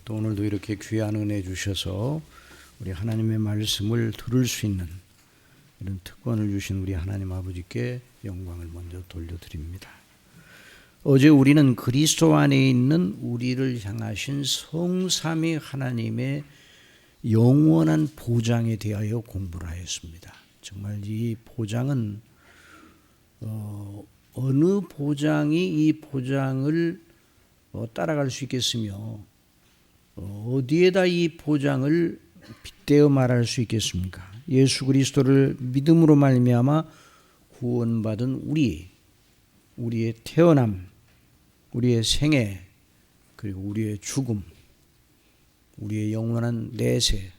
또 오늘도 이렇게 귀한 은혜 주셔서 우리 하나님의 말씀을 들을 수 있는 이런 특권을 주신 우리 하나님 아버지께 영광을 먼저 돌려드립니다. 어제 우리는 그리스도 안에 있는 우리를 향하신 성삼위 하나님의 영원한 보장에 대하여 공부를 하였습니다. 정말 이 보장은 어느 보장이 이 보장을 따라갈 수 있겠으며 어디에다 이 보장을 빗대어 말할 수 있겠습니까? 예수 그리스도를 믿음으로 말미암아 구원받은 우리의 태어남, 우리의 생애, 그리고 우리의 죽음, 우리의 영원한 내세,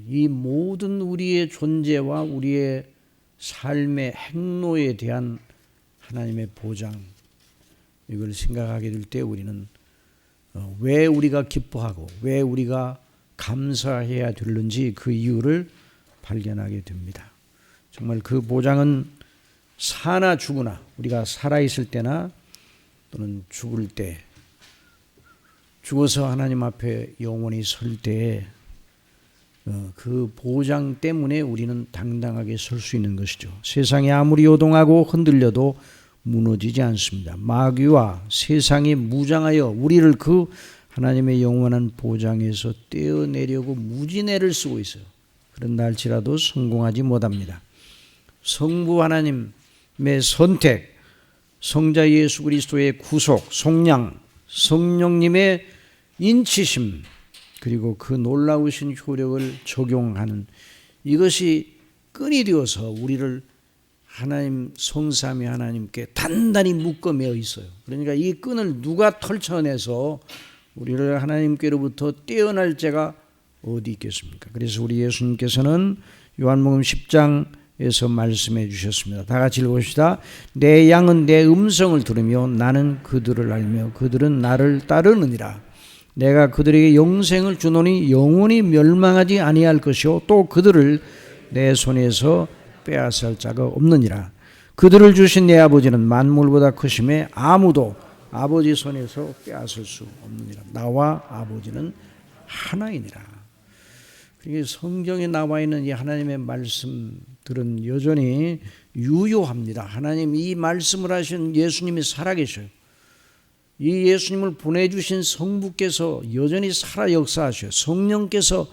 이 모든 우리의 존재와 우리의 삶의 행로에 대한 하나님의 보장, 이걸 생각하게 될 때 우리는 왜 우리가 기뻐하고 왜 우리가 감사해야 되는지 그 이유를 발견하게 됩니다. 정말 그 보장은 사나 죽으나, 우리가 살아있을 때나 또는 죽을 때, 죽어서 하나님 앞에 영원히 설 때에 그 보장 때문에 우리는 당당하게 설 수 있는 것이죠. 세상이 아무리 요동하고 흔들려도 무너지지 않습니다. 마귀와 세상이 무장하여 우리를 그 하나님의 영원한 보장에서 떼어내려고 무진애를 쓰고 있어요. 그런다 할지라도 성공하지 못합니다. 성부 하나님의 선택, 성자 예수 그리스도의 구속, 속량, 성령님의 인치심, 그리고 그 놀라우신 효력을 적용하는 이것이 끈이 되어서 우리를 하나님 성삼위 하나님께 단단히 묶어매어 있어요. 그러니까 이 끈을 누가 털쳐내서 우리를 하나님께로부터 떼어날 자가 어디 있겠습니까? 그래서 우리 예수님께서는 요한복음 10장에서 말씀해 주셨습니다. 다 같이 읽읍시다. 내 양은 내 음성을 들으며 나는 그들을 알며 그들은 나를 따르느니라. 내가 그들에게 영생을 주노니 영원히 멸망하지 아니할 것이요 또 그들을 내 손에서 빼앗을 자가 없느니라. 그들을 주신 내 아버지는 만물보다 크심에 아무도 아버지 손에서 빼앗을 수 없느니라. 나와 아버지는 하나이니라. 그러니까 성경에 나와 있는 이 하나님의 말씀들은 여전히 유효합니다. 하나님 이 말씀을 하신 예수님이 살아계셔요. 이 예수님을 보내주신 성부께서 여전히 살아 역사하셔요. 성령께서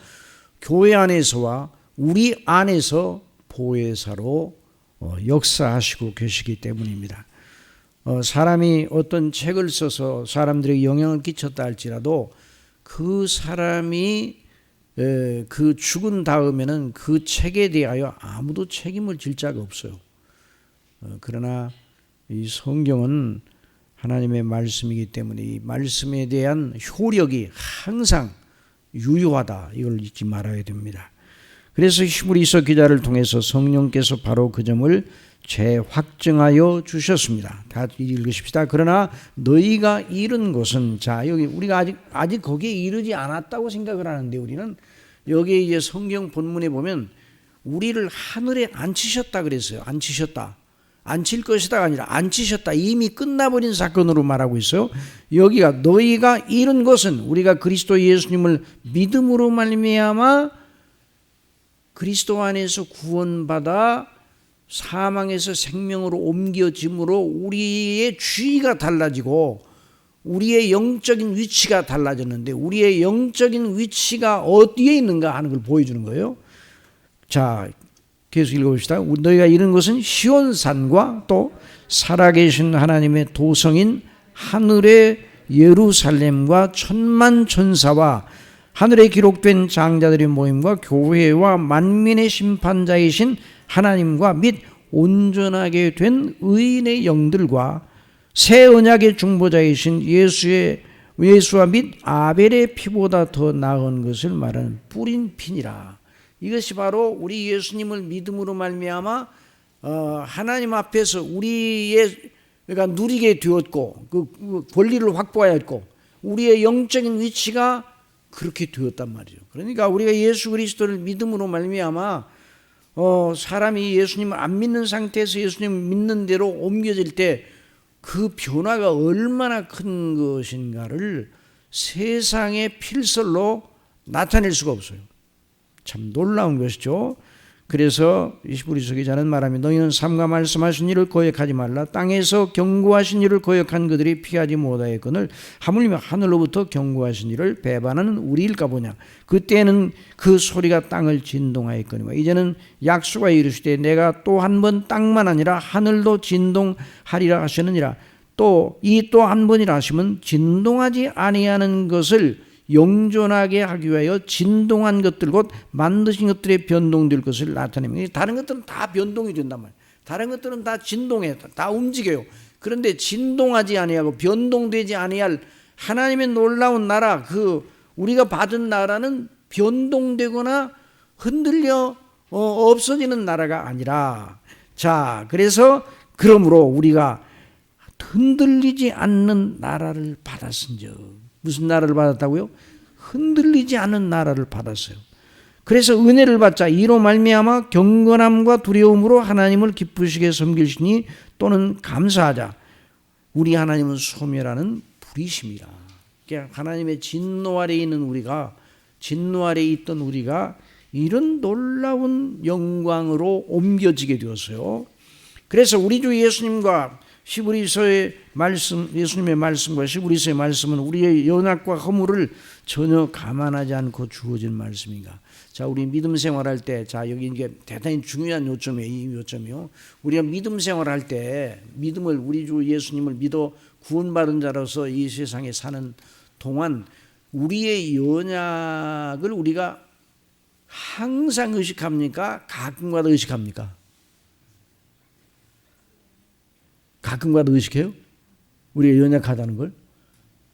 교회 안에서와 우리 안에서 보혜사로 역사하시고 계시기 때문입니다. 사람이 어떤 책을 써서 사람들에게 영향을 끼쳤다 할지라도 그 사람이 그 죽은 다음에는 그 책에 대하여 아무도 책임을 질 자가 없어요. 그러나 이 성경은 하나님의 말씀이기 때문에 이 말씀에 대한 효력이 항상 유효하다. 이걸 잊지 말아야 됩니다. 그래서 히브리서 기자를 통해서 성령께서 바로 그 점을 재확증하여 주셨습니다. 다 읽으십시다. 그러나 너희가 이룬 것은, 자 여기 우리가 아직 거기에 이르지 않았다고 생각을 하는데, 우리는 여기에 이제 성경 본문에 보면 우리를 하늘에 앉히셨다 그랬어요. 앉히셨다. 앉힐 것이다가 아니라 앉히셨다. 이미 끝나버린 사건으로 말하고 있어요. 여기가 너희가 이룬 것은, 우리가 그리스도 예수님을 믿음으로 말미암아 그리스도 안에서 구원받아 사망에서 생명으로 옮겨짐으로 우리의 주의가 달라지고 우리의 영적인 위치가 달라졌는데, 우리의 영적인 위치가 어디에 있는가 하는 걸 보여주는 거예요. 자, 계속 읽어봅시다. 너희가 이룬 것은 시온산과 또 살아계신 하나님의 도성인 하늘의 예루살렘과 천만 천사와 하늘에 기록된 장자들의 모임과 교회와 만민의 심판자이신 하나님과 및 온전하게 된 의인의 영들과 새 언약의 중보자이신 예수와 및 아벨의 피보다 더 나은 것을 말하는 뿌린 피니라. 이것이 바로 우리 예수님을 믿음으로 말미암아 하나님 앞에서 우리가 누리게 되었고 그 권리를 확보하였고 우리의 영적인 위치가 그렇게 되었단 말이죠. 그러니까 우리가 예수 그리스도를 믿음으로 말미암아 사람이 예수님을 안 믿는 상태에서 예수님을 믿는 대로 옮겨질 때 그 변화가 얼마나 큰 것인가를 세상의 필설로 나타낼 수가 없어요. 참 놀라운 것이죠. 그래서 히브리서 기자는 말합니다. 너희는 삼가 말씀하신 일을 거역하지 말라. 땅에서 경고하신 일을 거역한 그들이 피하지 못하였거늘 하물며 하늘로부터 경고하신 일을 배반하는 우리일까 보냐. 그때는 그 소리가 땅을 진동하였거니와 이제는 약수가 이르시되 내가 또 한 번 땅만 아니라 하늘도 진동하리라 하시느니라. 또 한 번이라 하시면 진동하지 아니하는 것을 영존하게 하기 위하여 진동한 것들 곧 만드신 것들의 변동될 것을 나타냅니다. 다른 것들은 다 변동이 된단 말이에요. 다른 것들은 다 진동해, 다 움직여요. 그런데 진동하지 아니하고 변동되지 아니할 하나님의 놀라운 나라, 그 우리가 받은 나라는 변동되거나 흔들려 없어지는 나라가 아니라, 자, 그래서 그러므로 우리가 흔들리지 않는 나라를 받았은즉. 무슨 나라를 받았다고요? 흔들리지 않는 나라를 받았어요. 그래서 은혜를 받자 이로 말미암아 경건함과 두려움으로 하나님을 기쁘시게 섬길시니 또는 감사하자. 우리 하나님은 소멸하는 불이심이라. 그러니까 하나님의 진노 아래에 있는 우리가, 진노 아래에 있던 우리가 이런 놀라운 영광으로 옮겨지게 되었어요. 그래서 우리 주 예수님과 히브리서의 말씀, 예수님의 말씀과 히브리서의 말씀은 우리의 연약과 허물을 전혀 감안하지 않고 주어진 말씀인가. 자, 우리 믿음 생활할 때, 자, 여기 이게 대단히 중요한 요점이에요. 이 요점이요. 우리가 믿음 생활할 때, 믿음을, 우리 주 예수님을 믿어 구원받은 자로서 이 세상에 사는 동안 우리의 연약을 우리가 항상 의식합니까? 가끔가다 의식합니까? 가끔가다 의식해요? 우리가 연약하다는 걸?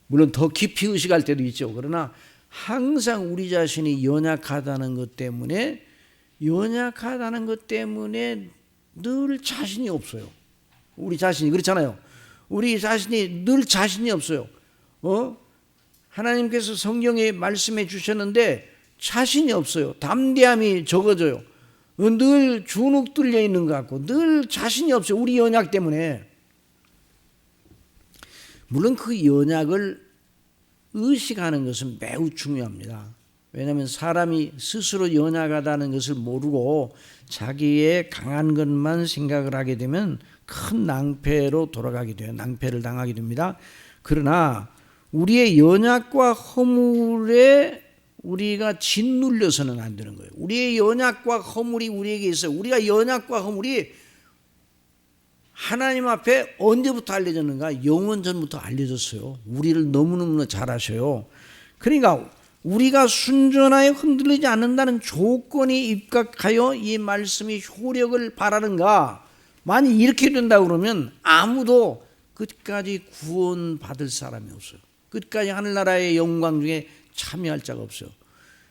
물론 더 깊이 의식할 때도 있죠. 그러나 항상 우리 자신이 연약하다는 것 때문에 늘 자신이 없어요. 우리 자신이 그렇잖아요. 우리 자신이 늘 자신이 없어요. 하나님께서 성경에 말씀해 주셨는데 자신이 없어요. 담대함이 적어져요. 늘 주눅 들려 있는 것 같고 늘 자신이 없어요. 우리 연약 때문에. 물론 그 연약을 의식하는 것은 매우 중요합니다. 왜냐하면 사람이 스스로 연약하다는 것을 모르고 자기의 강한 것만 생각을 하게 되면 큰 낭패로 돌아가게 돼요. 낭패를 당하게 됩니다. 그러나 우리의 연약과 허물에 우리가 짓눌려서는 안 되는 거예요. 우리의 연약과 허물이 우리에게 있어요. 우리가 연약과 허물이 하나님 앞에 언제부터 알려졌는가? 영원 전부터 알려졌어요. 우리를 너무너무 잘 아셔요. 그러니까 우리가 순전하여 흔들리지 않는다는 조건이 입각하여 이 말씀이 효력을 발하는가? 만약 이렇게 된다 그러면 아무도 끝까지 구원받을 사람이 없어요. 끝까지 하늘나라의 영광 중에 참여할 자가 없어요.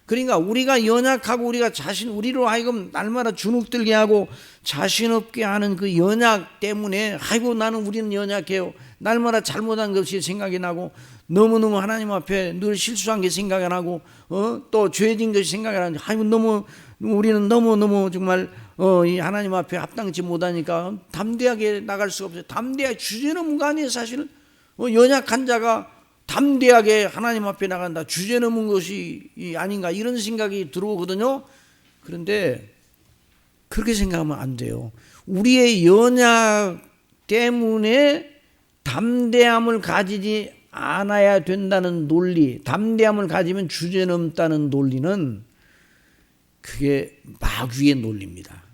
그러니까 우리가 연약하고 우리가 우리로 하여금 날마다 주눅들게 하고 자신 없게 하는 그 연약 때문에 아이고 나는 우리는 연약해요. 날마다 잘못한 것이 생각이 나고 너무너무 하나님 앞에 늘 실수한 게 생각이 나고 또 죄진 것이 생각이 나는데 아이고 우리는 너무 정말 이 하나님 앞에 합당치 못하니까 담대하게 나갈 수가 없어요. 담대하게 주제넘은 거 아니에요 사실은. 연약한 자가 담대하게 하나님 앞에 나간다. 주제넘은 것이 아닌가 이런 생각이 들어오거든요. 그런데 그렇게 생각하면 안 돼요. 우리의 연약 때문에 담대함을 가지지 않아야 된다는 논리, 담대함을 가지면 주제넘다는 논리는 그게 마귀의 논리입니다.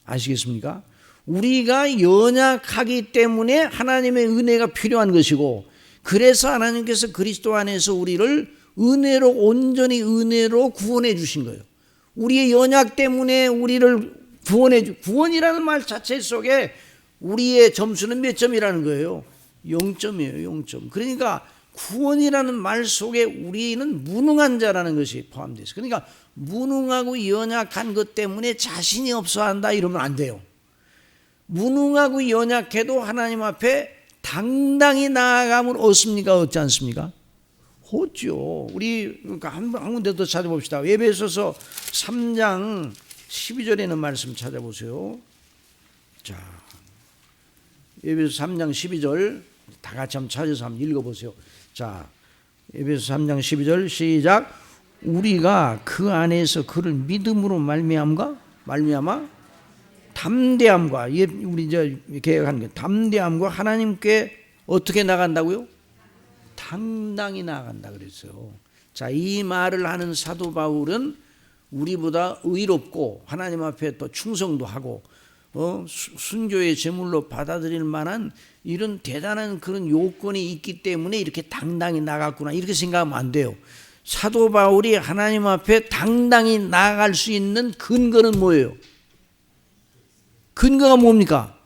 아시겠습니까? 우리가 연약하기 때문에 하나님의 은혜가 필요한 것이고 그래서 하나님께서 그리스도 안에서 우리를 은혜로 온전히 은혜로 구원해 주신 거예요. 우리의 연약 때문에 우리를 구원이라는 말 자체 속에 우리의 점수는 몇 점이라는 거예요? 0점이에요. 0점. 그러니까 구원이라는 말 속에 우리는 무능한 자라는 것이 포함되어 있어요. 그러니까 무능하고 연약한 것 때문에 자신이 없어 한다 이러면 안 돼요. 무능하고 연약해도 하나님 앞에 당당히 나아감을 얻습니까? 얻지 않습니까? 얻죠. 우리 한 군데 더 찾아봅시다. 에베소서 3장 12절에 있는 말씀 찾아보세요. 자, 에베소 3장 12절 다 같이 한번 찾아서 한번 읽어보세요. 자, 에베소 3장 12절 시작. 우리가 그 안에서 그를 믿음으로 말미암아 담대함과, 우리 계획하는 게 담대함과 하나님께 어떻게 나간다고요? 당당히 나간다 그랬어요. 자, 이 말을 하는 사도 바울은 우리보다 의롭고 하나님 앞에 또 충성도 하고 순교의 제물로 받아들일 만한 이런 대단한 그런 요건이 있기 때문에 이렇게 당당히 나갔구나, 이렇게 생각하면 안 돼요. 사도 바울이 하나님 앞에 당당히 나아갈 수 있는 근거는 뭐예요? 근거가 뭡니까?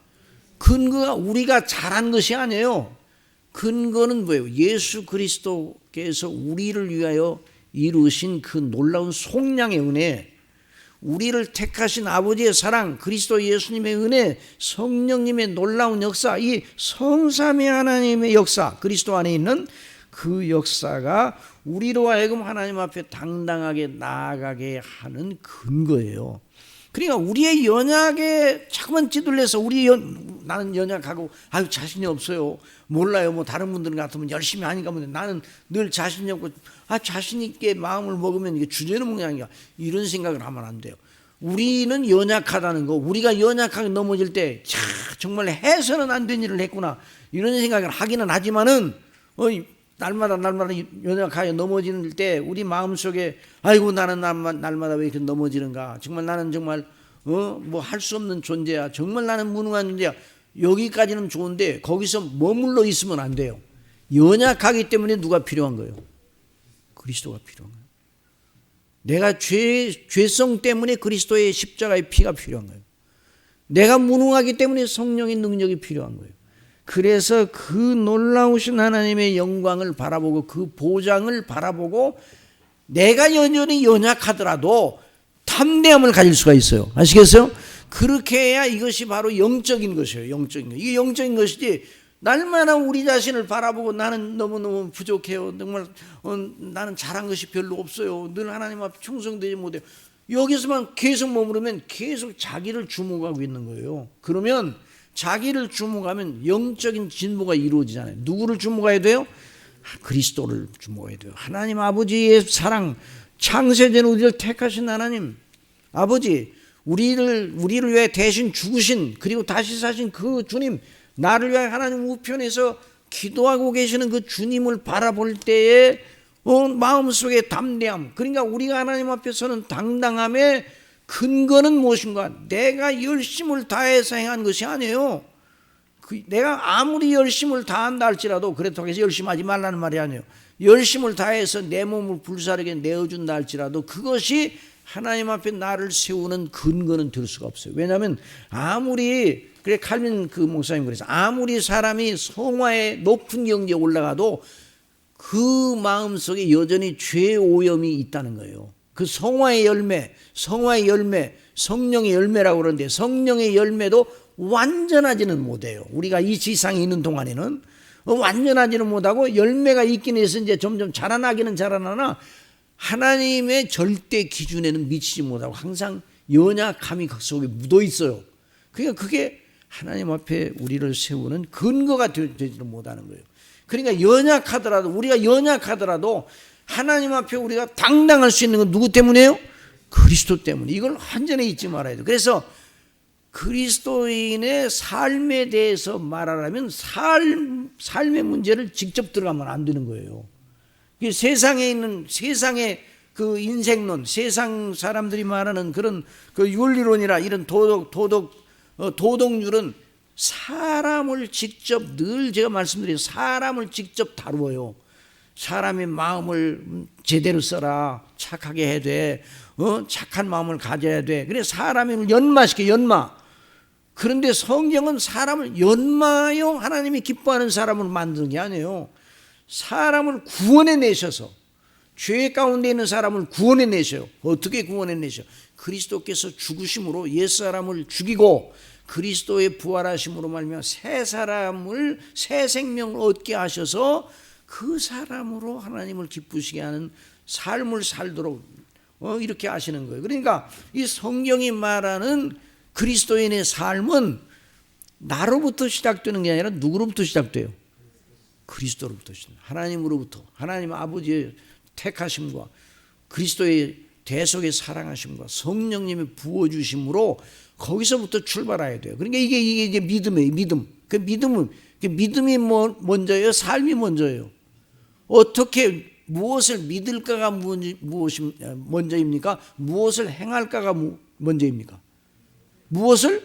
근거가 우리가 잘한 것이 아니에요. 근거는 뭐예요? 예수 그리스도께서 우리를 위하여 이루신 그 놀라운 속량의 은혜, 우리를 택하신 아버지의 사랑, 그리스도 예수님의 은혜, 성령님의 놀라운 역사, 이 성삼위 하나님의 역사, 그리스도 안에 있는 그 역사가 우리로 하여금 하나님 앞에 당당하게 나아가게 하는 근거예요. 그러니까 우리의 연약에 자꾸만 찌들려서 나는 연약하고 자신이 없어요, 몰라요, 뭐 다른 분들 같으면 열심히 하니까 뭐 나는 늘 자신이 없고 자신 있게 마음을 먹으면 이게 주제는 모양이야, 이런 생각을 하면 안 돼요. 우리는 연약하다는 거, 우리가 연약하게 넘어질 때 정말 해서는 안 된 일을 했구나, 이런 생각을 하기는 하지만은 날마다 연약하게 넘어지는 때 우리 마음속에 아이고 나는 날마다 왜 이렇게 넘어지는가, 정말 나는 정말 뭐 할 수 없는 존재야, 정말 나는 무능한 존재야, 여기까지는 좋은데 거기서 머물러 있으면 안 돼요. 연약하기 때문에 누가 필요한 거예요? 그리스도가 필요한 거예요. 내가 죄성 때문에 그리스도의 십자가의 피가 필요한 거예요. 내가 무능하기 때문에 성령의 능력이 필요한 거예요. 그래서 그 놀라우신 하나님의 영광을 바라보고 그 보장을 바라보고 내가 여전히 연약하더라도 담대함을 가질 수가 있어요. 아시겠어요? 그렇게 해야 이것이 바로 영적인 것이에요. 영적인 것. 이게 영적인 것이지, 날마다 우리 자신을 바라보고 나는 너무너무 부족해요, 정말 나는 잘한 것이 별로 없어요, 늘 하나님 앞에 충성되지 못해요, 여기서만 계속 머무르면 계속 자기를 주목하고 있는 거예요. 그러면 자기를 주목하면 영적인 진보가 이루어지잖아요. 누구를 주목해야 돼요? 그리스도를 주목해야 돼요. 하나님 아버지의 사랑, 창세전 우리를 택하신 하나님 아버지, 우리를 위해 대신 죽으신, 그리고 다시 사신 그 주님, 나를 위해 하나님 우편에서 기도하고 계시는 그 주님을 바라볼 때에 마음속에 담대함, 그러니까 우리가 하나님 앞에서는 당당함의 근거는 무엇인가? 내가 열심을 다해서 행한 것이 아니에요. 내가 아무리 열심을 다한다 할지라도, 그렇다고 해서 열심하지 말라는 말이 아니에요. 열심을 다해서 내 몸을 불사르게 내어준다 할지라도 그것이 하나님 앞에 나를 세우는 근거는 될 수가 없어요. 왜냐하면 그래 칼빈 그 목사님 그래서 아무리 사람이 성화의 높은 경지에 올라가도 그 마음속에 여전히 죄 오염이 있다는 거예요. 그 성화의 열매, 성령의 열매라고 그러는데 성령의 열매도 완전하지는 못해요. 우리가 이 지상에 있는 동안에는 완전하지는 못하고 열매가 있긴 해서 이제 점점 자라나기는 자라나나 하나님의 절대 기준에는 미치지 못하고 항상 연약함이 그 속에 묻어 있어요. 그러니까 그게 하나님 앞에 우리를 세우는 근거가 되지를 못하는 거예요. 그러니까 우리가 연약하더라도 하나님 앞에 우리가 당당할 수 있는 건 누구 때문이에요? 그리스도 때문에. 이걸 완전히 잊지 말아야 돼요. 그래서 그리스도인의 삶에 대해서 말하려면 삶의 문제를 직접 들어가면 안 되는 거예요. 세상의 그 인생론, 세상 사람들이 말하는 그런 그 윤리론이나 이런 도덕률은 사람을 직접, 늘 제가 말씀드린 사람을 직접 다루어요. 사람의 마음을 제대로 써라, 착하게 해야 돼, 착한 마음을 가져야 돼. 그래 사람을 연마. 그런데 성경은 사람을 연마용 하나님이 기뻐하는 사람을 만드는 게 아니에요. 사람을 구원해 내셔서, 죄 가운데 있는 사람을 구원해 내셔요. 어떻게 구원해 내셔? 그리스도께서 죽으심으로 옛사람을 죽이고 그리스도의 부활하심으로 말미암아 새 생명을 얻게 하셔서 그 사람으로 하나님을 기쁘시게 하는 삶을 살도록 이렇게 하시는 거예요. 그러니까 이 성경이 말하는 그리스도인의 삶은 나로부터 시작되는 게 아니라 누구로부터 시작돼요? 그리스도로부터 하나님으로부터 하나님 아버지의 택하심과 그리스도의 대속의 사랑하심과 성령님의 부어주심으로 거기서부터 출발해야 돼요. 그러니까 이게 믿음이에요. 믿음. 그 믿음이 먼저예요. 삶이 먼저예요. 어떻게 무엇을 믿을까가 무엇이 먼저입니까? 무엇을 행할까가 먼저입니까? 무엇을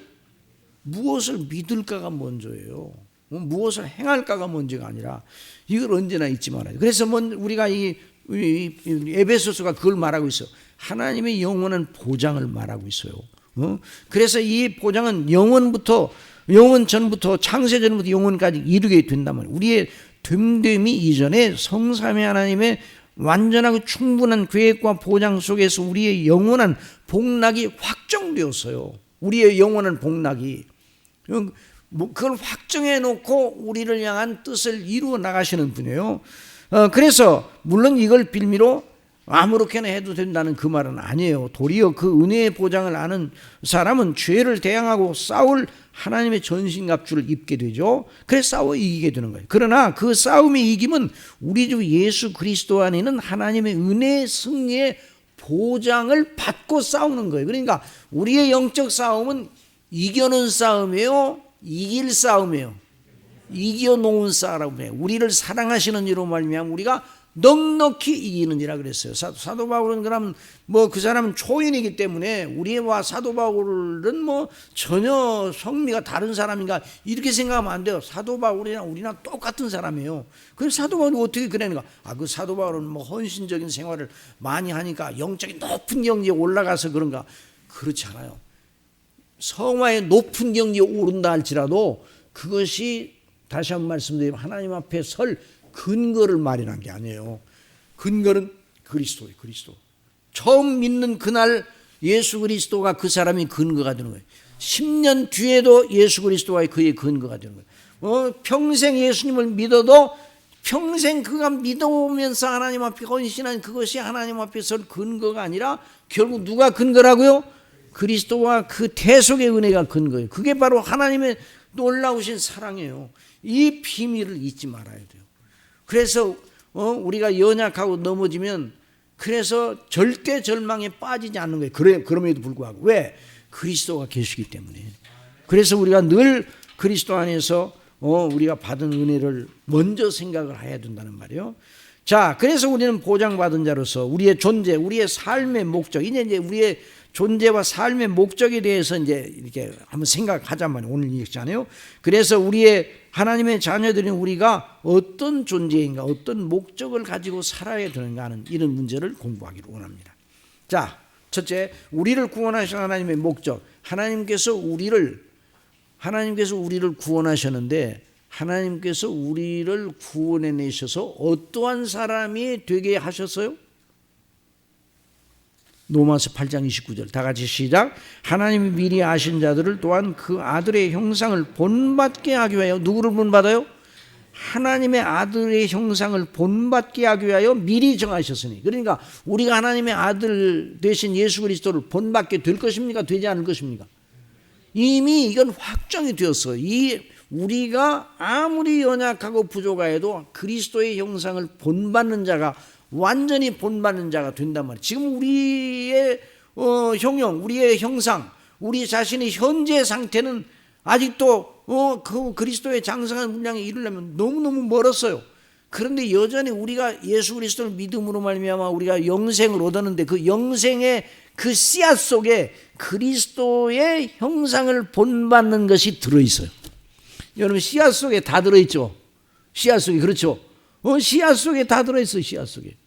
믿을까가 먼저예요. 무엇을 행할까가 먼저가 아니라 이걸 언제나 잊지 말아요. 그래서 우리가 이 에베소서가 그걸 말하고 있어요. 하나님의 영원한 보장을 말하고 있어요. 그래서 이 보장은 영원 전부터 창세 전부터 영원까지 이루게 된단 말이에요. 우리의 됨됨이 이전에 성삼위 하나님의 완전하고 충분한 계획과 보장 속에서 우리의 영원한 복락이 확정되었어요. 우리의 영원한 복락이 그걸 확정해 놓고 우리를 향한 뜻을 이루어 나가시는 분이에요. 그래서 물론 이걸 빌미로 아무렇게나 해도 된다는 그 말은 아니에요. 도리어 그 은혜의 보장을 아는 사람은 죄를 대항하고 싸울 하나님의 전신갑주를 입게 되죠. 그래서 싸워 이기게 되는 거예요. 그러나 그 싸움의 이김은 우리 주 예수 그리스도 안에 있는 하나님의 은혜의 승리의 보장을 받고 싸우는 거예요. 그러니까 우리의 영적 싸움은 이겨는 싸움이에요, 이길 싸움이에요. 이겨놓은 싸움이에요. 우리를 사랑하시는 이로 말미암아 우리가 넉넉히 이기는이라 그랬어요. 사도 바울은 그러면 그 사람은 초인이기 때문에 우리와 사도 바울은 전혀 성미가 다른 사람인가 이렇게 생각하면 안 돼요. 사도 바울이랑 우리랑 똑같은 사람이에요. 그래서 사도 바울이 어떻게 그러는가? 그 사도 바울은 헌신적인 생활을 많이 하니까 영적인 높은 경지에 올라가서 그런가? 그렇지 않아요. 성화의 높은 경지에 오른다 할지라도 그것이 다시 한번 말씀드리면 하나님 앞에 설 근거를 마련한 게 아니에요. 근거는 그리스도예요. 그리스도. 처음 믿는 그날 예수 그리스도가 그 사람이 근거가 되는 거예요. 10년 뒤에도 예수 그리스도가 그의 근거가 되는 거예요. 평생 예수님을 믿어도 평생 그가 믿어오면서 하나님 앞에 헌신한 그것이 하나님 앞에 설 근거가 아니라 결국 누가 근거라고요? 그리스도와 그 대속의 은혜가 근거예요. 그게 바로 하나님의 놀라우신 사랑이에요. 이 비밀을 잊지 말아야 돼요. 그래서 우리가 연약하고 넘어지면 그래서 절대 절망에 빠지지 않는 거예요. 그럼에도 불구하고 왜? 그리스도가 계시기 때문에. 그래서 우리가 늘 그리스도 안에서 우리가 받은 은혜를 먼저 생각을 해야 된다는 말이에요. 자, 그래서 우리는 보장받은 자로서 우리의 존재, 우리의 삶의 목적, 이제 우리의 존재와 삶의 목적에 대해서 이제 이렇게 한번 생각하자면 오늘 얘기잖아요. 그래서 우리의 하나님의 자녀들인 우리가 어떤 존재인가, 어떤 목적을 가지고 살아야 되는가 하는 이런 문제를 공부하기를 원합니다. 자, 첫째, 우리를 구원하신 하나님의 목적. 하나님께서 우리를 구원하셨는데 하나님께서 우리를 구원해내셔서 어떠한 사람이 되게 하셨어요? 로마서 8장 29절 다 같이 시작. 하나님이 미리 아신 자들을 또한 그 아들의 형상을 본받게 하기 위하여. 누구를 본받아요? 하나님의 아들의 형상을 본받게 하기 위하여 미리 정하셨으니. 그러니까 우리가 하나님의 아들 되신 예수 그리스도를 본받게 될 것입니까? 되지 않을 것입니까? 이미 이건 확정이 되었어요. 우리가 아무리 연약하고 부족하여도 그리스도의 형상을 본받는 자가 완전히 본받는 자가 된단 말이에요. 지금 우리의 형용, 우리의 형상, 우리 자신의 현재 상태는 아직도 그 그리스도의 장성한 분량에 이르려면 너무너무 멀었어요. 그런데 여전히 우리가 예수 그리스도를 믿음으로 말미암아 우리가 영생을 얻었는데 그 영생의 그 씨앗 속에 그리스도의 형상을 본받는 것이 들어있어요. 여러분 씨앗 속에 다 들어있죠. 씨앗 속에 그렇죠. 씨앗 속에 다 들어있어요. 씨앗 속에.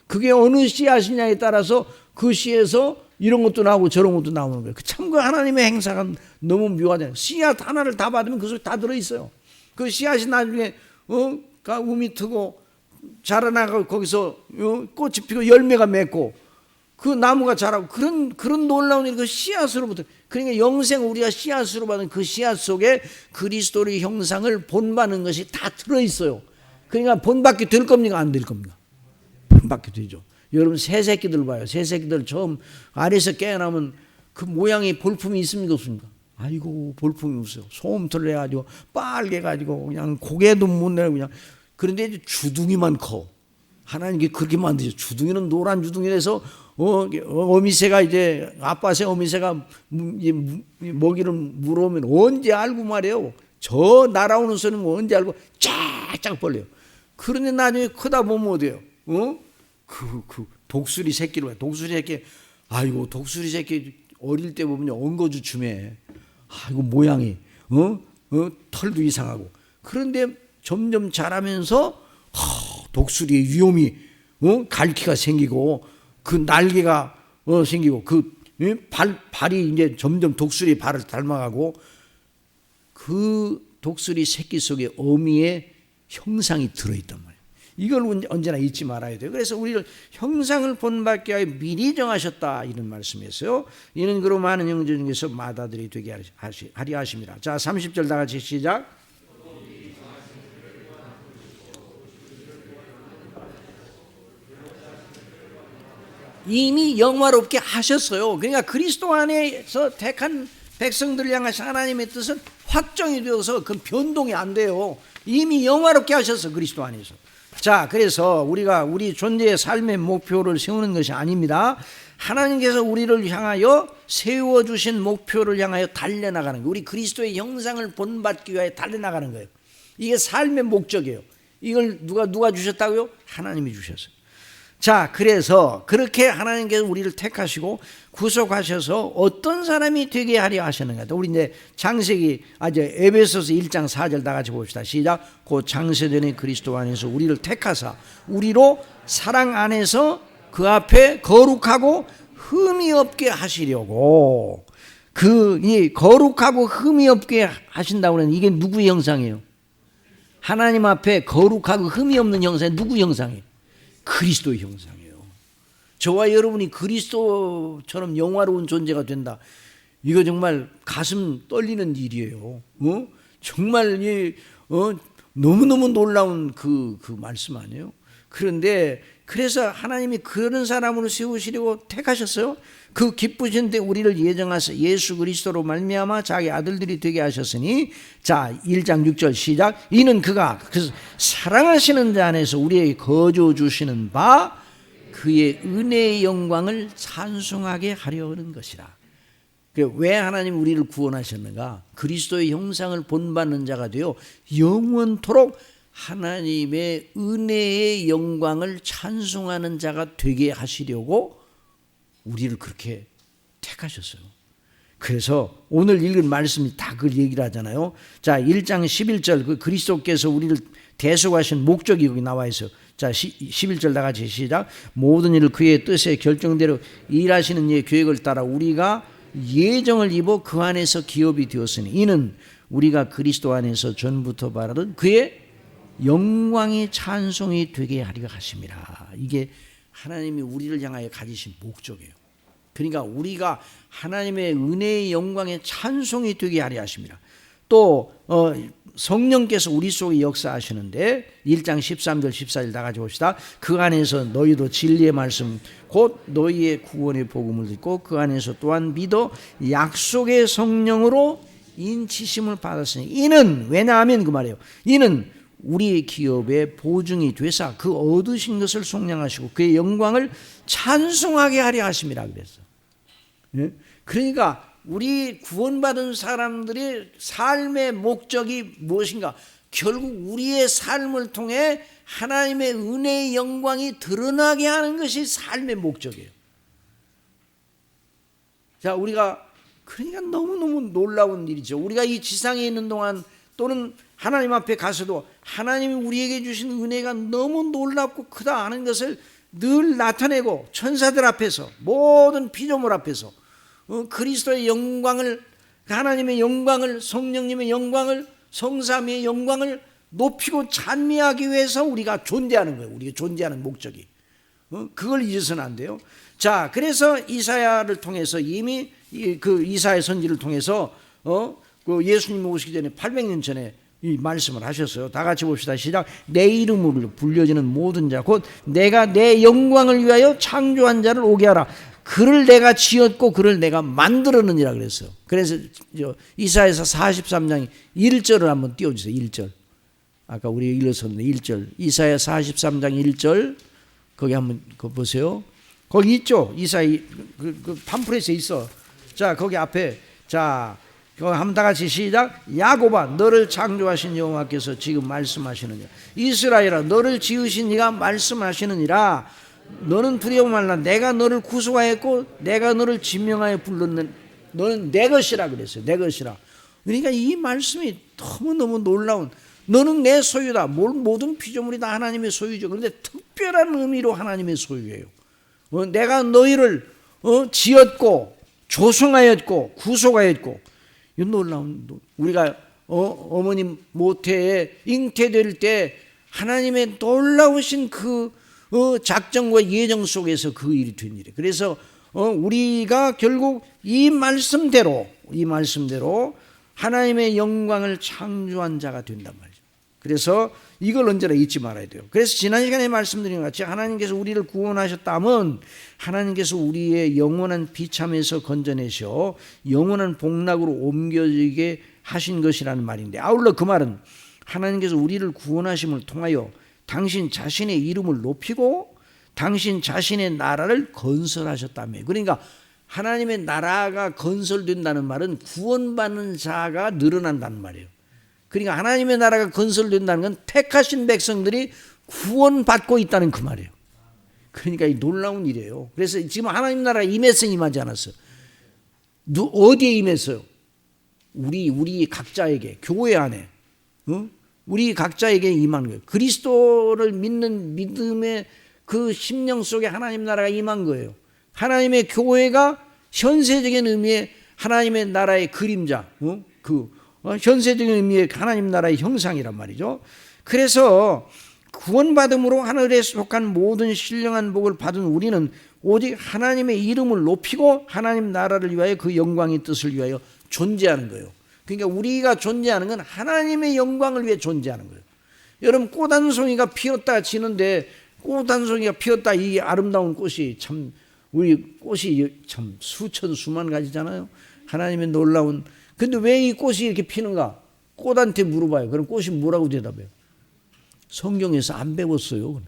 그게 어느 씨앗이냐에 따라서 그 씨에서 이런 것도 나오고 저런 것도 나오는 거예요. 참 그 하나님의 행사가 너무 묘하잖아요. 씨앗 하나를 다 받으면 그 속에 다 들어있어요. 그 씨앗이 나중에 우미 트고 자라나고 거기서 꽃이 피고 열매가 맺고 그 나무가 자라고 그런 놀라운 일이 그 씨앗으로부터. 그러니까 영생 우리가 씨앗으로 받은 그 씨앗 속에 그리스도의 형상을 본받는 것이 다 들어있어요. 그러니까 본받게 될 겁니까? 안 될 겁니까? 본받게 되죠. 여러분 새 새끼들 봐요. 새 새끼들 처음 알에서 깨어나면 그 모양이 볼품이 있습니까? 없습니까? 아이고 볼품이 없어요. 소음털 내가지고 빨개가지고 그냥 고개도 못 내고 그냥 그런데 이제 주둥이만 커. 하나님께 그렇게 만드죠. 주둥이는 노란 주둥이라서 어미새가 이제 아빠새 어미새가 먹이를 물어오면 언제 알고 말이에요. 저 날아오는 소리는 언제 알고 쫙쫙 벌려요. 그런데 나중에 크다 보면 어때요? 그 독수리 새끼를 봐요. 독수리 새끼, 아이고 독수리 새끼 어릴 때 보면 엉거주춤해. 아이고 모양이 털도 이상하고. 그런데 점점 자라면서 독수리의 위험이 갈기가 생기고 그 날개가 생기고 그 발이 이제 점점 독수리 발을 닮아가고 그 독수리 새끼 속에 어미의 형상이 들어있단 말이에요. 이걸 언제나 잊지 말아야 돼요. 그래서 우리를 형상을 본받게 하여 미리 정하셨다 이런 말씀이었어요. 이는 그로 많은 형제 중에서 맏아들이 되게 하리 하심이라. 자 30절 다 같이 시작. 이미 영화롭게 하셨어요. 그러니까 그리스도 안에서 택한 백성들을 향하신 하나님의 뜻은 확정이 되어서 그 변동이 안 돼요. 이미 영화롭게 하셨어 그리스도 안에서. 자, 그래서 우리가 우리 존재의 삶의 목표를 세우는 것이 아닙니다. 하나님께서 우리를 향하여 세워주신 목표를 향하여 달려나가는 거예요. 우리 그리스도의 형상을 본받기 위하여 달려나가는 거예요. 이게 삶의 목적이에요. 이걸 누가 주셨다고요? 하나님이 주셨어요. 자, 그래서 그렇게 하나님께서 우리를 택하시고 구속하셔서 어떤 사람이 되게 하려 하시는가. 우리 이제 창세기, 이제 에베소서 1장 4절 다 같이 봅시다. 시작. 곧 창세전에 그리스도 안에서 우리를 택하사 우리로 사랑 안에서 그 앞에 거룩하고 흠이 없게 하시려고. 이 거룩하고 흠이 없게 하신다고 하는 이게 누구의 형상이에요? 하나님 앞에 거룩하고 흠이 없는 형상이 누구 형상이에요? 그리스도의 형상이에요. 저와 여러분이 그리스도처럼 영화로운 존재가 된다. 이거 정말 가슴 떨리는 일이에요. 정말 너무너무 놀라운 그 말씀 아니에요? 그런데 그래서 하나님이 그런 사람으로 세우시려고 택하셨어요. 그 기쁘신데 우리를 예정하사 예수 그리스도로 말미암아 자기 아들들이 되게 하셨으니, 자 1장 6절 시작. 이는 그가 그래서 사랑하시는 자 안에서 우리에게 거저 주시는 바 그의 은혜의 영광을 찬송하게 하려는 것이라. 왜 하나님 우리를 구원하셨는가? 그리스도의 형상을 본받는 자가 되어 영원토록 하나님의 은혜의 영광을 찬송하는 자가 되게 하시려고 우리를 그렇게 택하셨어요. 그래서 오늘 읽은 말씀이 다 그 얘기를 하잖아요. 자 1장 11절 그 그리스도께서 우리를 대속하신 목적이 여기 나와 있어요. 자 11절 다 같이 시작. 모든 일을 그의 뜻의 결정대로 일하시는 이의 계획을 따라 우리가 예정을 입어 그 안에서 기업이 되었으니 이는 우리가 그리스도 안에서 전부터 바라던 그의 영광의 찬송이 되게 하리라 하심이라. 이게 하나님이 우리를 향하여 가지신 목적이에요. 그러니까 우리가 하나님의 은혜의 영광의 찬송이 되게 하려 하십니다. 또 성령께서 우리 속에 역사하시는데 1장 13절 14절 다 같이 봅시다. 그 안에서 너희도 진리의 말씀 곧 너희의 구원의 복음을 듣고 그 안에서 또한 믿어 약속의 성령으로 인치심을 받았으니 이는 왜냐하면 그 말이에요. 이는 우리의 기업의 보증이 되사 그 얻으신 것을 속량하시고 그의 영광을 찬송하게 하려 하심이라 그랬어. 그러니까 우리 구원받은 사람들의 삶의 목적이 무엇인가? 결국 우리의 삶을 통해 하나님의 은혜의 영광이 드러나게 하는 것이 삶의 목적이에요. 자, 우리가 그러니까 너무너무 놀라운 일이죠. 우리가 이 지상에 있는 동안 또는 하나님 앞에 가서도 하나님이 우리에게 주신 은혜가 너무 놀랍고 크다 하는 것을 늘 나타내고 천사들 앞에서 모든 피조물 앞에서 그리스도의 영광을 하나님의 영광을 성령님의 영광을 성삼위의 영광을 높이고 찬미하기 위해서 우리가 존재하는 거예요. 우리가 존재하는 목적이 그걸 잊어서는 안 돼요. 자, 그래서 이사야를 통해서 이미 그 이사야 선지를 통해서 그 예수님이 오시기 전에 800년 전에 이 말씀을 하셨어요. 다 같이 봅시다. 시작. 내 이름으로 불려지는 모든 자 곧 내가 내 영광을 위하여 창조한 자를 오게 하라. 그를 내가 지었고 그를 내가 만들었느니라 그랬어요. 그래서 이사야서 43장 1절을 한번 띄워주세요. 1절. 아까 우리 읽었었는데 1절 이사야 43장 1절 거기 한번 보세요. 거기 있죠. 이사야 그 팜플렛에 있어. 자 거기 앞에 자 거기 한번 다 같이 시작. 야곱아 너를 창조하신 여호와께서 지금 말씀하시느니라. 이스라엘아 너를 지으신 이가 말씀하시느니라. 너는 두려워 말라. 내가 너를 구속하였고 내가 너를 지명하여 불렀는 너는 내 것이라 그랬어요. 내 것이라. 그러니까 이 말씀이 너무너무 놀라운, 너는 내 소유다. 모든 피조물이 다 하나님의 소유죠. 그런데 특별한 의미로 하나님의 소유예요. 내가 너희를 지었고 조성하였고 구속하였고. 이 놀라운, 우리가 어머님 모태에 잉태될 때 하나님의 놀라우신 그 작정과 예정 속에서 그 일이 된 일이에요. 그래서 우리가 결국 이 말씀대로 하나님의 영광을 창조한 자가 된단 말이죠. 그래서 이걸 언제나 잊지 말아야 돼요. 그래서 지난 시간에 말씀드린 것 같이 하나님께서 우리를 구원하셨다면 하나님께서 우리의 영원한 비참에서 건져내셔 영원한 복락으로 옮겨지게 하신 것이라는 말인데, 아울러 그 말은 하나님께서 우리를 구원하심을 통하여 당신 자신의 이름을 높이고 당신 자신의 나라를 건설하셨다며. 그러니까 하나님의 나라가 건설된다는 말은 구원받는 자가 늘어난다는 말이에요. 그러니까 하나님의 나라가 건설된다는 건 택하신 백성들이 구원받고 있다는 그 말이에요. 그러니까 이 놀라운 일이에요. 그래서 지금 하나님 나라가 임했어 임하지 않았어요? 어디에 임했어요? 우리 각자에게, 교회 안에, 우리 각자에게 임한 거예요. 그리스도를 믿는 믿음의 그 심령 속에 하나님 나라가 임한 거예요. 하나님의 교회가 현세적인 의미의 하나님의 나라의 그림자, 현세적인 의미의 하나님 나라의 형상이란 말이죠. 그래서 구원받음으로 하늘에 속한 모든 신령한 복을 받은 우리는 오직 하나님의 이름을 높이고 하나님 나라를 위하여 그 영광의 뜻을 위하여 존재하는 거예요. 그러니까 우리가 존재하는 건 하나님의 영광을 위해 존재하는 거예요. 여러분, 꽃 한 송이가 피었다 지는데, 꽃 한 송이가 피었다, 이 아름다운 꽃이 참, 우리 꽃이 참 수천 수만 가지잖아요. 하나님의 놀라운. 근데 왜 이 꽃이 이렇게 피는가? 꽃한테 물어봐요. 그럼 꽃이 뭐라고 대답해요? 성경에서 안 배웠어요.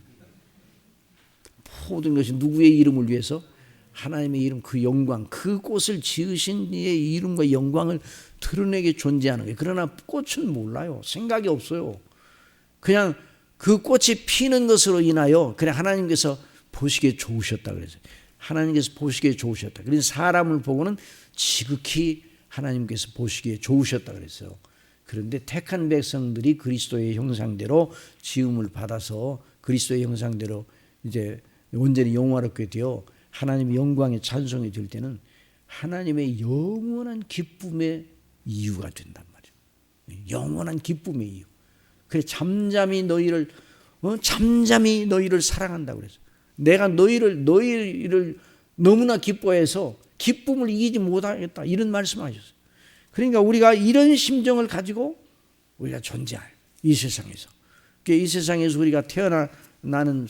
모든 것이 누구의 이름을 위해서? 하나님의 이름, 그 영광, 그 꽃을 지으신 이의 이름과 영광을 드러내게 존재하는 거예요. 그러나 꽃은 몰라요. 생각이 없어요. 그냥 그 꽃이 피는 것으로 인하여 그냥 하나님께서 보시기에 좋으셨다 그랬어요. 하나님께서 보시기에 좋으셨다. 그래서 사람을 보고는 지극히 하나님께서 보시기에 좋으셨다 그랬어요. 그런데 택한 백성들이 그리스도의 형상대로 지음을 받아서 그리스도의 형상대로 이제 온전히 영화롭게 되어 하나님의 영광의 찬송이 될 때는 하나님의 영원한 기쁨의 이유가 된단 말이에요. 영원한 기쁨의 이유. 그래서 잠잠히 너희를 사랑한다고 그랬어요. 내가 너희를 너무나 기뻐해서 기쁨을 이기지 못하겠다, 이런 말씀하셨어요. 그러니까 우리가 이런 심정을 가지고 우리가 존재할 이 세상에서, 이 세상에서 우리가 태어나는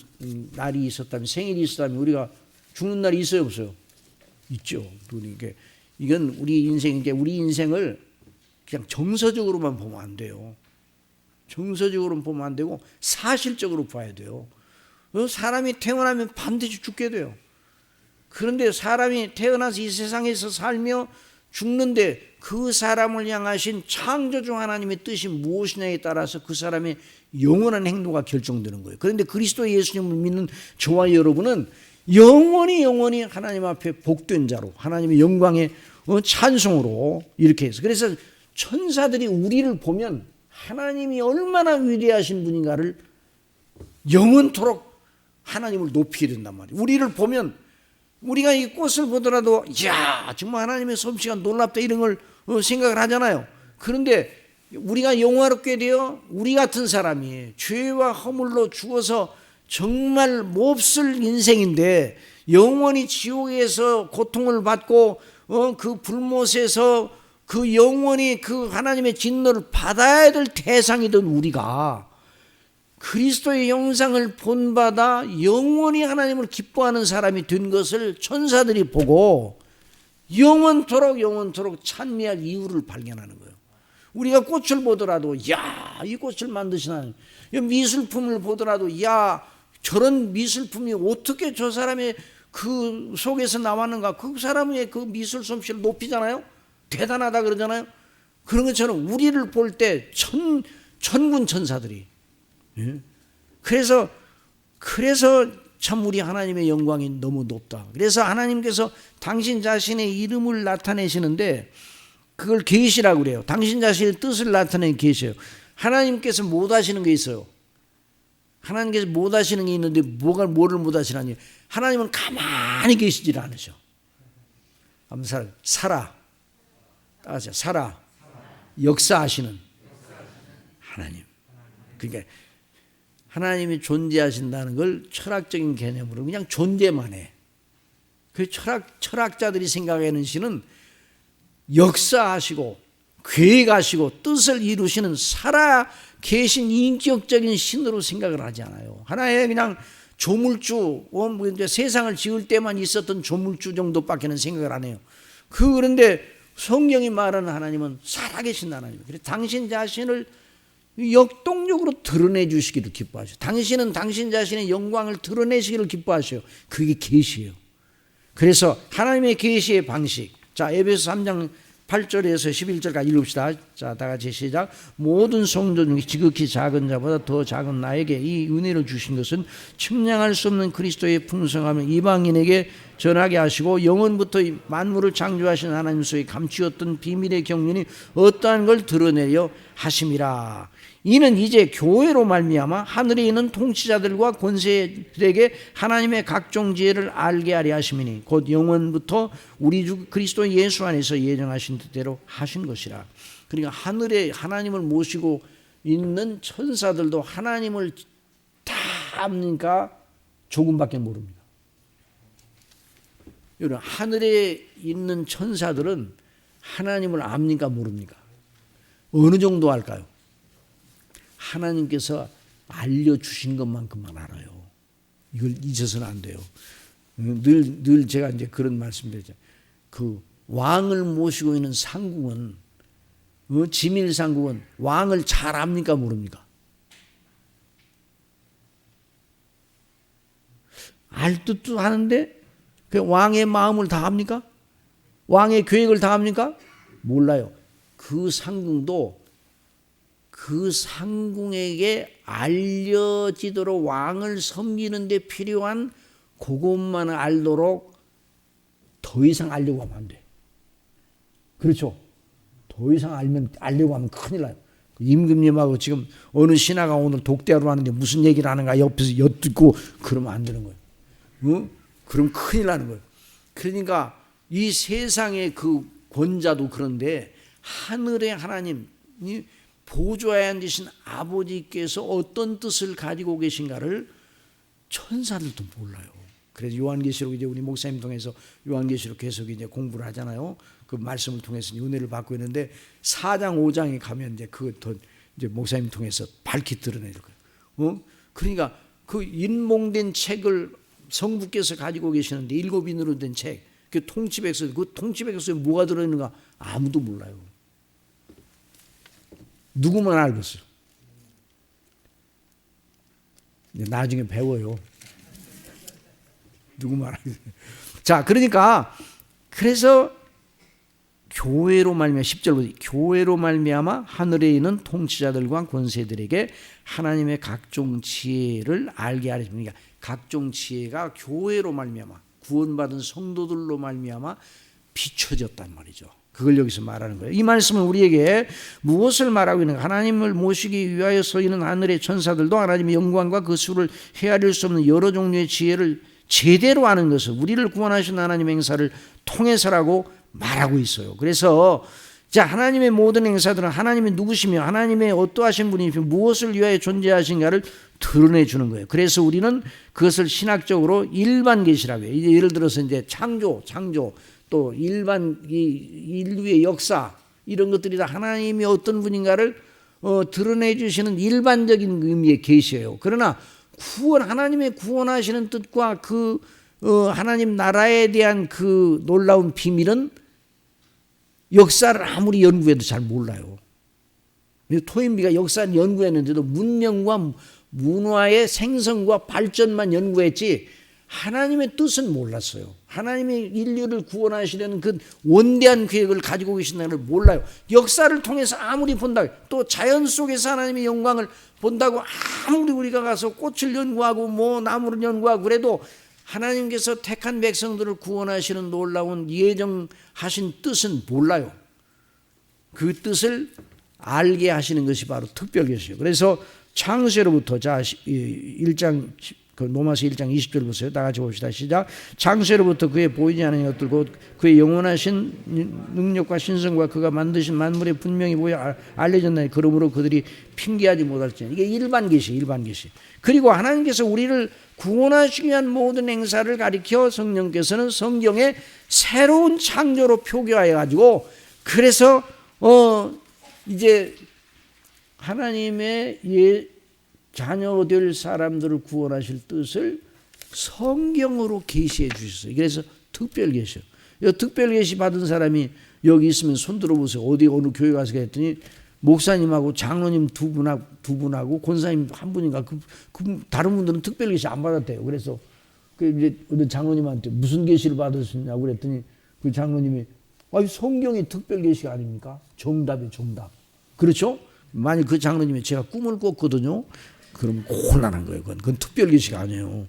날이 있었다면, 생일이 있었다면 우리가 죽는 날이 있어요, 없어요? 있죠. 그러니까 이건 우리 인생을 그냥 정서적으로만 보면 안 돼요. 정서적으로만 보면 안 되고 사실적으로 봐야 돼요. 사람이 태어나면 반드시 죽게 돼요. 그런데 사람이 태어나서 이 세상에서 살며 죽는데 그 사람을 향하신 창조주 하나님의 뜻이 무엇이냐에 따라서 그 사람의 영원한 행동가 결정되는 거예요. 그런데 그리스도 예수님을 믿는 저와 여러분은 영원히 하나님 앞에 복된 자로, 하나님의 영광의 찬송으로 이렇게 해서, 그래서 천사들이 우리를 보면 하나님이 얼마나 위대하신 분인가를 영원토록 하나님을 높이게 된단 말이에요. 우리를 보면, 우리가 이 꽃을 보더라도 이야 정말 하나님의 솜씨가 놀랍다, 이런 걸 생각을 하잖아요. 그런데 우리가 영화롭게 되어 우리 같은 사람이 죄와 허물로 죽어서 정말 몹쓸 인생인데 영원히 지옥에서 고통을 받고 그 불못에서 그 영원히 그 하나님의 진노를 받아야 될 대상이던 우리가 그리스도의 영상을 본받아 영원히 하나님을 기뻐하는 사람이 된 것을 천사들이 보고 영원토록 찬미할 이유를 발견하는 거예요. 우리가 꽃을 보더라도 야, 이 꽃을 만드신 하나님, 이 미술품을 보더라도 야, 저런 미술품이 어떻게 저 사람의 그 속에서 나왔는가, 그 사람의 그 미술 솜씨를 높이잖아요. 대단하다 그러잖아요. 그런 것처럼 우리를 볼 때 천군 천사들이, 예? 그래서 참 우리 하나님의 영광이 너무 높다. 그래서 하나님께서 당신 자신의 이름을 나타내시는데 그걸 계시라고 그래요. 당신 자신의 뜻을 나타내는 계시예요. 하나님께서 못 하시는 게 있어요. 하나님께서 못 하시는 게 있는데 뭐를 못 하시나니? 하나님은 가만히 계시질 않으셔. 한번 살아. 따라서 살아. 역사하시는 하나님. 그러니까 하나님이 존재하신다는 걸 철학적인 개념으로 그냥 존재만 해. 그 철학자들이 생각하는 신은 역사하시고 계획하시고 뜻을 이루시는 살아 계신 인격적인 신으로 생각을 하지 않아요. 하나의 그냥 조물주, 세상을 지을 때만 있었던 조물주 정도밖에는 생각을 안 해요. 그런데 성경이 말하는 하나님은 살아계신 하나님. 그래서 당신 자신을 역동적으로 드러내 주시기를 기뻐하셔요. 당신은 당신 자신의 영광을 드러내시기를 기뻐하셔요. 그게 계시예요. 그래서 하나님의 계시의 방식. 자, 에베소 3장 8절에서 11절까지 읽읍시다. 자, 다 같이 시작. 모든 성도 중에 지극히 작은 자보다 더 작은 나에게 이 은혜를 주신 것은 측량할 수 없는 그리스도의 풍성함을 이방인에게 전하게 하시고 영원부터 만물을 창조하신 하나님 속에 감추었던 비밀의 경륜이 어떠한 걸 드러내려 하심이라. 이는 이제 교회로 말미암아 하늘에 있는 통치자들과 권세들에게 하나님의 각종 지혜를 알게 하려 하심이니 곧 영원부터 우리 주 그리스도 예수 안에서 예정하신 뜻대로 하신 것이라. 그러니까 하늘에 하나님을 모시고 있는 천사들도 하나님을 다 압니까? 조금밖에 모릅니다. 여러분, 하늘에 있는 천사들은 하나님을 압니까? 모릅니까? 어느 정도 알까요? 하나님께서 알려주신 것만큼만 알아요. 이걸 잊어서는 안 돼요. 늘 제가 이제 그런 말씀드리죠. 그 왕을 모시고 있는 상궁은, 지밀 상궁은 왕을 잘 압니까? 모릅니까? 알 듯도 하는데 그 왕의 마음을 다 합니까? 왕의 계획을 다 합니까? 몰라요. 그 상궁도 그 상궁에게 알려지도록 왕을 섬기는 데 필요한 그것만 알도록 더 이상 알려고 하면 안 돼. 그렇죠? 더 이상 알려고 하면 큰일 나요. 임금님하고 지금 어느 신하가 오늘 독대하러 왔는데 무슨 얘기를 하는가 옆에서 엿듣고 그러면 안 되는 거예요. 그럼 큰일 나는 거예요. 그러니까 이 세상의 그 권자도 그런데 하늘의 하나님, 보좌에 앉으신 아버지께서 어떤 뜻을 가지고 계신가를 천사들도 몰라요. 그래서 요한계시록 이제 우리 목사님 통해서 요한계시록 계속 이제 공부를 하잖아요. 그 말씀을 통해서 은혜를 받고 있는데 4장 5장에 가면 이제 그더 이제 목사님 통해서 밝히 드러낼 거예요. 그러니까 그 인몽된 책을 성부께서 가지고 계시는데 7인으로 된 책, 그 통치백서, 그 통치백서에 뭐가 들어있는가 아무도 몰라요. 누구만 알겠어요. 나중에 배워요. 누구만 알겠어요. 자, 그러니까 그래서 교회로 말미암아 10절 교회로 말미암아 하늘에 있는 통치자들과 권세들에게 하나님의 각종 지혜를 알게 하려 합니다. 각종 지혜가 교회로 말미암아 구원받은 성도들로 말미암아 비춰졌단 말이죠. 그걸 여기서 말하는 거예요. 이 말씀은 우리에게 무엇을 말하고 있는가? 하나님을 모시기 위하여 서 있는 하늘의 천사들도 하나님의 영광과 그 수를 헤아릴 수 없는 여러 종류의 지혜를 제대로 아는 것을 우리를 구원하신 하나님의 행사를 통해서라고 말하고 있어요. 그래서 자, 하나님의 모든 행사들은 하나님이 누구시며 하나님의 어떠하신 분이시며 무엇을 위하여 존재하신가를 드러내 주는 거예요. 그래서 우리는 그것을 신학적으로 일반 계시라고 해요. 예를 들어서 이제 창조 또 일반 인류의 역사 이런 것들이 다 하나님이 어떤 분인가를 드러내 주시는 일반적인 의미의 계시예요. 그러나 하나님의 구원하시는 뜻과 그 하나님 나라에 대한 그 놀라운 비밀은 역사를 아무리 연구해도 잘 몰라요. 토인비가 역사를 연구했는데도 문명과 문화의 생성과 발전만 연구했지 하나님의 뜻은 몰랐어요. 하나님의 인류를 구원하시려는 그 원대한 계획을 가지고 계신다는 걸 몰라요. 역사를 통해서 아무리 본다고, 또 자연 속에서 하나님의 영광을 본다고 아무리 우리가 가서 꽃을 연구하고 뭐 나무를 연구하고 그래도 하나님께서 택한 백성들을 구원하시는 놀라운 예정하신 뜻은 몰라요. 그 뜻을 알게 하시는 것이 바로 특별계시예요. 그래서 창세로부터, 자 1장 로마서 1장 20절 보세요. 다 같이 봅시다. 시작. 창세로부터 그의 보이지 않은 것들 곧 그의 영원하신 능력과 신성과 그가 만드신 만물에 분명히 보여 알려졌나니 그러므로 그들이 핑계하지 못할지니. 이게 일반 계시. 그리고 하나님께서 우리를 구원하시기 위한 모든 행사를 가리켜 성령께서는 성경에 새로운 창조로 표기하여 가지고, 그래서 이제 하나님의 자녀 될 사람들을 구원하실 뜻을 성경으로 계시해 주셨어요. 그래서 특별 계시요. 특별 계시 받은 사람이 여기 있으면 손 들어보세요. 어디 어느 교회 가서 했더니 목사님하고 장로님 두 분하고 권사님 한 분인가 그 다른 분들은 특별 계시 안 받았대요. 그래서 그 이제 어느 장로님한테 무슨 계시를 받으셨냐고 그랬더니 그 장로님이 성경이 특별 계시가 아닙니까? 정답이 정답. 그렇죠? 만약 그 장로님이 제가 꿈을 꿨거든요. 그럼 곤란한 거예요. 그건 특별 계시가 아니에요.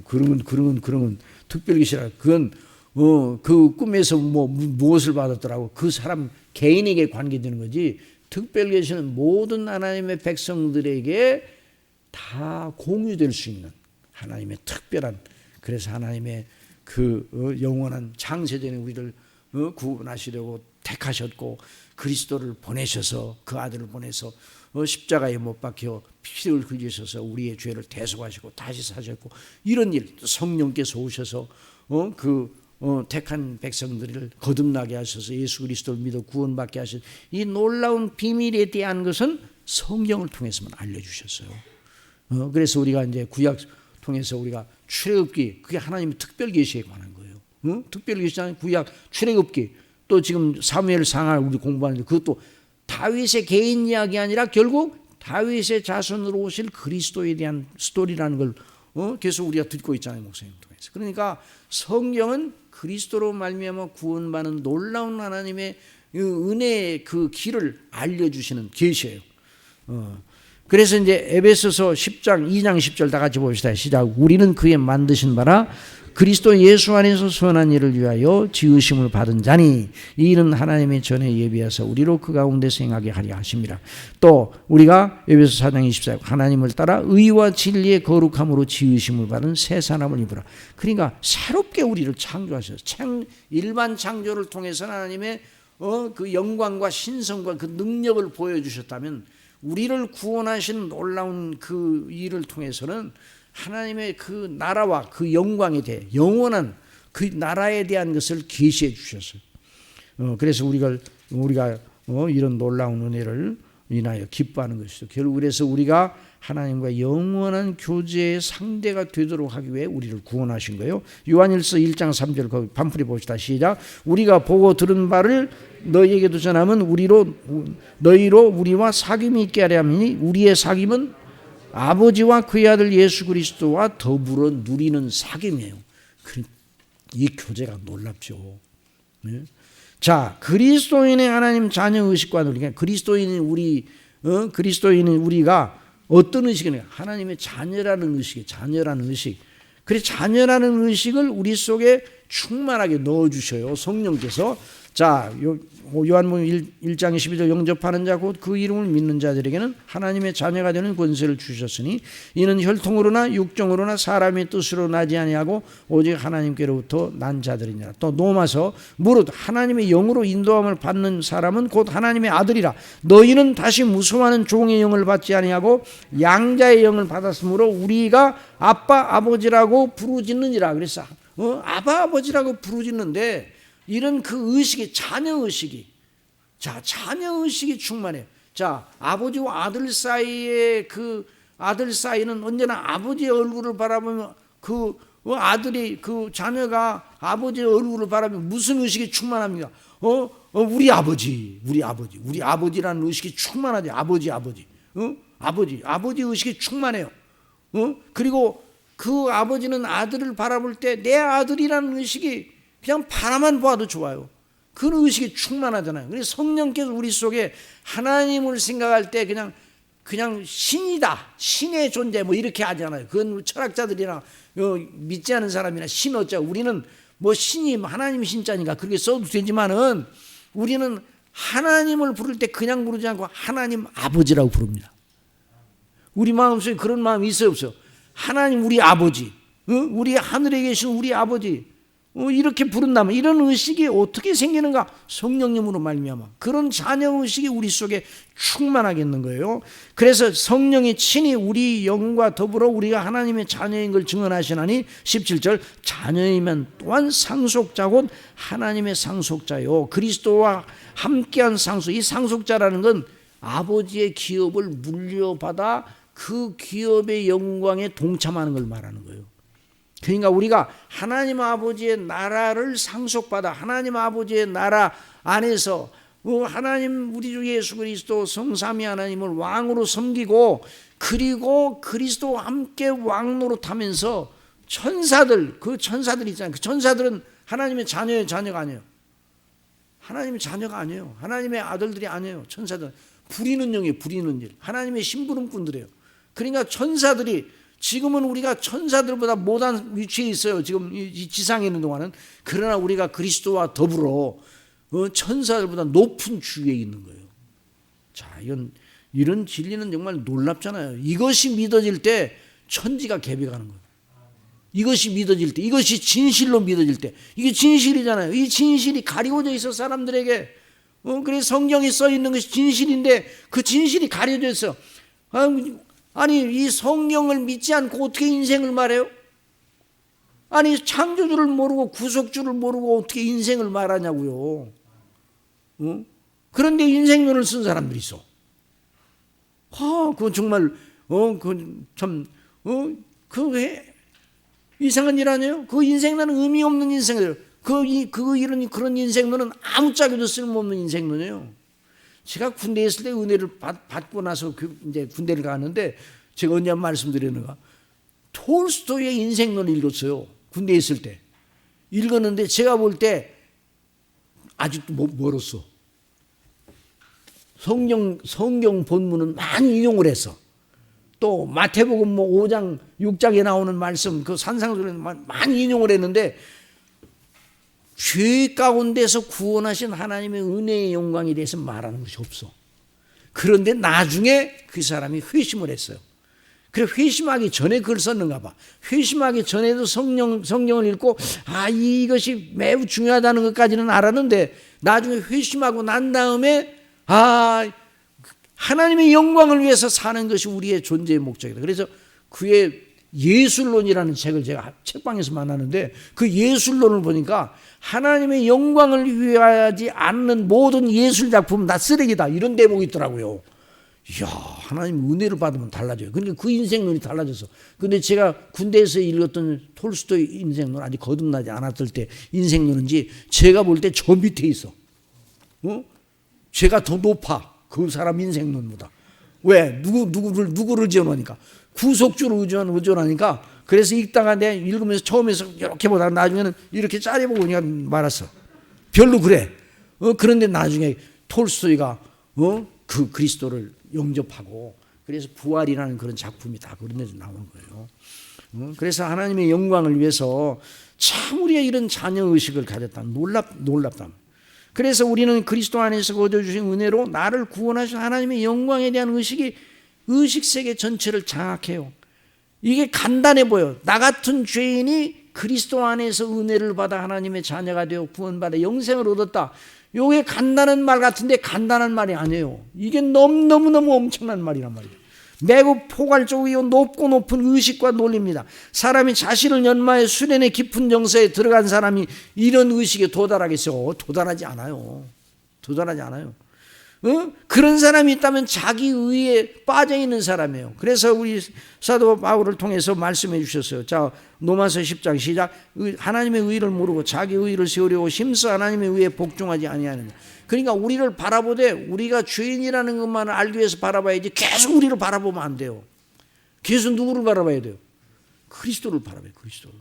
그러면 특별 계시라. 그건 그 꿈에서 무엇을 받았더라고. 그 사람 개인에게 관계되는 거지. 특별 계시는 모든 하나님의 백성들에게 다 공유될 수 있는 하나님의 특별한, 그래서 하나님의 그 영원한 창세전에 우리를 구원하시려고 택하셨고 그리스도를 보내셔서 그 아들을 보내서 십자가에 못 박혀 피를 흘리셔서 우리의 죄를 대속하시고 다시 사셨고, 이런 일, 성령께서 오셔서 택한 백성들을 거듭나게 하셔서 예수 그리스도를 믿어 구원받게 하신 이 놀라운 비밀에 대한 것은 성경을 통해서만 알려주셨어요. 그래서 우리가 이제 구약 통해서 우리가 출애굽기, 그게 하나님의 특별 계시에 관한 거예요. 특별 계시는 구약 출애굽기, 또 지금 사무엘 상하 우리 공부하는데 그것도 다윗의 개인 이야기 아니라 결국 다윗의 자손으로 오실 그리스도에 대한 스토리라는 걸 계속 우리가 듣고 있잖아요, 목사님 통해서. 그러니까 성경은 그리스도로 말미암아 구원받는 놀라운 하나님의 은혜의 그 길을 알려주시는 계시예요. 그래서 이제 에베소서 10장 2장 10절 다 같이 봅시다. 시작. 우리는 그의 만드신 바라 그리스도 예수 안에서 선한 일을 위하여 지으심을 받은 자니 이 일은 하나님의 전에 예비하사 우리로 그 가운데서 행하게 하려 하심이라. 또 우리가 에베소 4장 24절 하나님을 따라 의와 진리의 거룩함으로 지으심을 받은 새 사람을 입으라. 그러니까 새롭게 우리를 창조하셔서 일반 창조를 통해서 하나님의 그 영광과 신성과 그 능력을 보여주셨다면 우리를 구원하신 놀라운 그 일을 통해서는 하나님의 그 나라와 그 영광에 대해 영원한 그 나라에 대한 것을 계시해 주셨어요. 그래서 우리가 이런 놀라운 은혜를 인하여 기뻐하는 것이죠. 결국 그래서 우리가 하나님과 영원한 교제의 상대가 되도록 하기 위해 우리를 구원하신 거예요. 요한일서 1장 3절 거기 반풀이 봅시다. 시작. 우리가 보고 들은 바를 너희에게도 전하면 너희로 우리와 사귐이 있게 하려 함이니 우리의 사귐은 아버지와 그의 아들 예수 그리스도와 더불어 누리는 사귐이에요. 이 교제가 놀랍죠. 네? 자, 그리스도인의 하나님 자녀 의식과 누리니까 그리스도인인 우리가 어떤 의식이냐? 하나님의 자녀라는 의식. 그래서 자녀라는 의식을 우리 속에 충만하게 넣어주셔요. 성령께서. 자, 요한복음 1장 12절 영접하는 자 곧 그 이름을 믿는 자들에게는 하나님의 자녀가 되는 권세를 주셨으니 이는 혈통으로나 육정으로나 사람의 뜻으로 나지 아니하고 오직 하나님께로부터 난 자들이니라. 또 로마서 무릇 하나님의 영으로 인도함을 받는 사람은 곧 하나님의 아들이라. 너희는 다시 무서워하는 종의 영을 받지 아니하고 양자의 영을 받았으므로 우리가 아빠 아버지라고 부르짖느니라. 그래서 아빠 아버지라고 부르짖는데 이런 그 의식이 자녀의식이 충만해요. 자, 아버지와 아들 사이에 그 아들 사이는 언제나 아버지의 얼굴을 바라보며 그 아들이 그 자녀가 아버지의 얼굴을 바라보면 무슨 의식이 충만합니까? 우리 아버지라는 의식이 충만하죠. 아버지 의식이 충만해요. 그리고 그 아버지는 아들을 바라볼 때 내 아들이라는 의식이 그냥 바라만 보아도 좋아요. 그 의식이 충만하잖아요. 그래서 성령께서 우리 속에 하나님을 생각할 때 그냥 신이다, 신의 존재 뭐 이렇게 하잖아요. 그건 철학자들이나 믿지 않은 사람이나 신 어쩌고, 우리는 뭐 신이 하나님 신자니까 그렇게 써도 되지만은 우리는 하나님을 부를 때 그냥 부르지 않고 하나님 아버지라고 부릅니다. 우리 마음속에 그런 마음이 있어요, 없어요? 하나님 우리 아버지, 우리 하늘에 계신 우리 아버지, 이렇게 부른다면 이런 의식이 어떻게 생기는가? 성령님으로 말미암아 그런 자녀의식이 우리 속에 충만하겠는 거예요. 그래서 성령이 친히 우리 영과 더불어 우리가 하나님의 자녀인 걸 증언하시나니 17절 자녀이면 또한 상속자 곧 하나님의 상속자요 그리스도와 함께한 상속. 이 상속자라는 건 아버지의 기업을 물려받아 그 기업의 영광에 동참하는 걸 말하는 거예요. 그러니까 우리가 하나님 아버지의 나라를 상속받아 하나님 아버지의 나라 안에서 하나님 우리 주 예수 그리스도 성삼위 하나님을 왕으로 섬기고 그리고 그리스도와 함께 왕노릇하면서 천사들, 그 천사들 있잖아요. 그 천사들은 하나님의 자녀가 아니에요. 하나님의 자녀가 아니에요. 하나님의 아들들이 아니에요. 천사들은 부리는 영이에요. 부리는 일. 하나님의 심부름꾼들이에요. 그러니까 천사들이 지금은 우리가 천사들보다 못한 위치에 있어요. 지금 이 지상에 있는 동안은. 그러나 우리가 그리스도와 더불어 천사들보다 높은 주위에 있는 거예요. 자, 이런 진리는 정말 놀랍잖아요. 이것이 믿어질 때 천지가 개벽하는 거예요. 이것이 믿어질 때, 이것이 진실로 믿어질 때, 이게 진실이잖아요. 이 진실이 가리워져 있어 사람들에게. 그래서 성경에 써 있는 것이 진실인데 그 진실이 가려져 있어. 아니 이 성경을 믿지 않고 어떻게 인생을 말해요? 아니 창조주를 모르고 구속주를 모르고 어떻게 인생을 말하냐고요. 그런데 인생론을 쓴 사람들이 있어. 그건 정말 그건 참 그 이상한 일 아니에요? 그 인생론은 의미 없는 인생이에요. 그런 인생론은 아무짝에도 쓸모없는 인생론이에요. 제가 군대에 있을 때 은혜를 받고 나서 이제 군대를 가는데 제가 언제 말씀드리는가? 톨스토이의 인생론을 읽었어요. 군대에 있을 때. 읽었는데 제가 볼 때 아직도 멀었어. 성경 본문은 많이 인용을 했어. 또 마태복음 5장 6장에 나오는 말씀 그 산상수훈 많이 인용을 했는데 죄 가운데서 구원하신 하나님의 은혜의 영광에 대해서 말하는 것이 없어. 그런데 나중에 그 사람이 회심을 했어요. 그래 회심하기 전에 그걸 썼는가 봐. 회심하기 전에도 성경을 읽고 이것이 매우 중요하다는 것까지는 알았는데 나중에 회심하고 난 다음에 하나님의 영광을 위해서 사는 것이 우리의 존재의 목적이다. 그래서 그의 예술론이라는 책을 제가 책방에서 만나는데 그 예술론을 보니까 하나님의 영광을 위하지 않는 모든 예술 작품은 다 쓰레기다 이런 대목이 있더라고요. 이야, 하나님 은혜를 받으면 달라져요. 그러니까 그 인생론이 달라졌어. 근데 제가 군대에서 읽었던 톨스토이 인생론 아직 거듭나지 않았을 때 인생론인지 제가 볼 때 저 밑에 있어. 제가 더 높아. 그 사람 인생론보다. 왜? 누구를 지어놓으니까. 구속주를 의존하니까. 그래서 읽다가 내가 읽으면서 처음에서 이렇게 보다가 나중에는 이렇게 짜리보고 그냥 말았어. 별로 그래. 그런데 나중에 톨스토이가 그 그리스도를 영접하고 그래서 부활이라는 그런 작품이 다 그런 데서 나오는 거예요. 그래서 하나님의 영광을 위해서 참 우리가 이런 자녀의식을 가졌다. 놀랍다. 그래서 우리는 그리스도 안에서 거둬주신 은혜로 나를 구원하신 하나님의 영광에 대한 의식세계 전체를 장악해요. 이게 간단해 보여. 나 같은 죄인이 그리스도 안에서 은혜를 받아 하나님의 자녀가 되어 구원받아 영생을 얻었다. 이게 간단한 말 같은데 간단한 말이 아니에요. 이게 너무너무 엄청난 말이란 말이에요. 매우 포괄적이고 높은 의식과 논리입니다. 사람이 자신을 연마해 수련의 깊은 정서에 들어간 사람이 이런 의식에 도달하겠어요? 도달하지 않아요. 그런 사람이 있다면 자기 의에 빠져 있는 사람이에요. 그래서 우리 사도 바울을 통해서 말씀해 주셨어요. 자, 로마서 10장 시작. 하나님의 의를 모르고 자기 의를 세우려고 힘써 하나님의 의에 복종하지 아니하느냐. 그러니까 우리를 바라보되 우리가 죄인이라는 것만 알기 위해서 바라봐야지 계속 우리를 바라보면 안 돼요. 계속 누구를 바라봐야 돼요? 그리스도를 바라봐요. 그리스도를.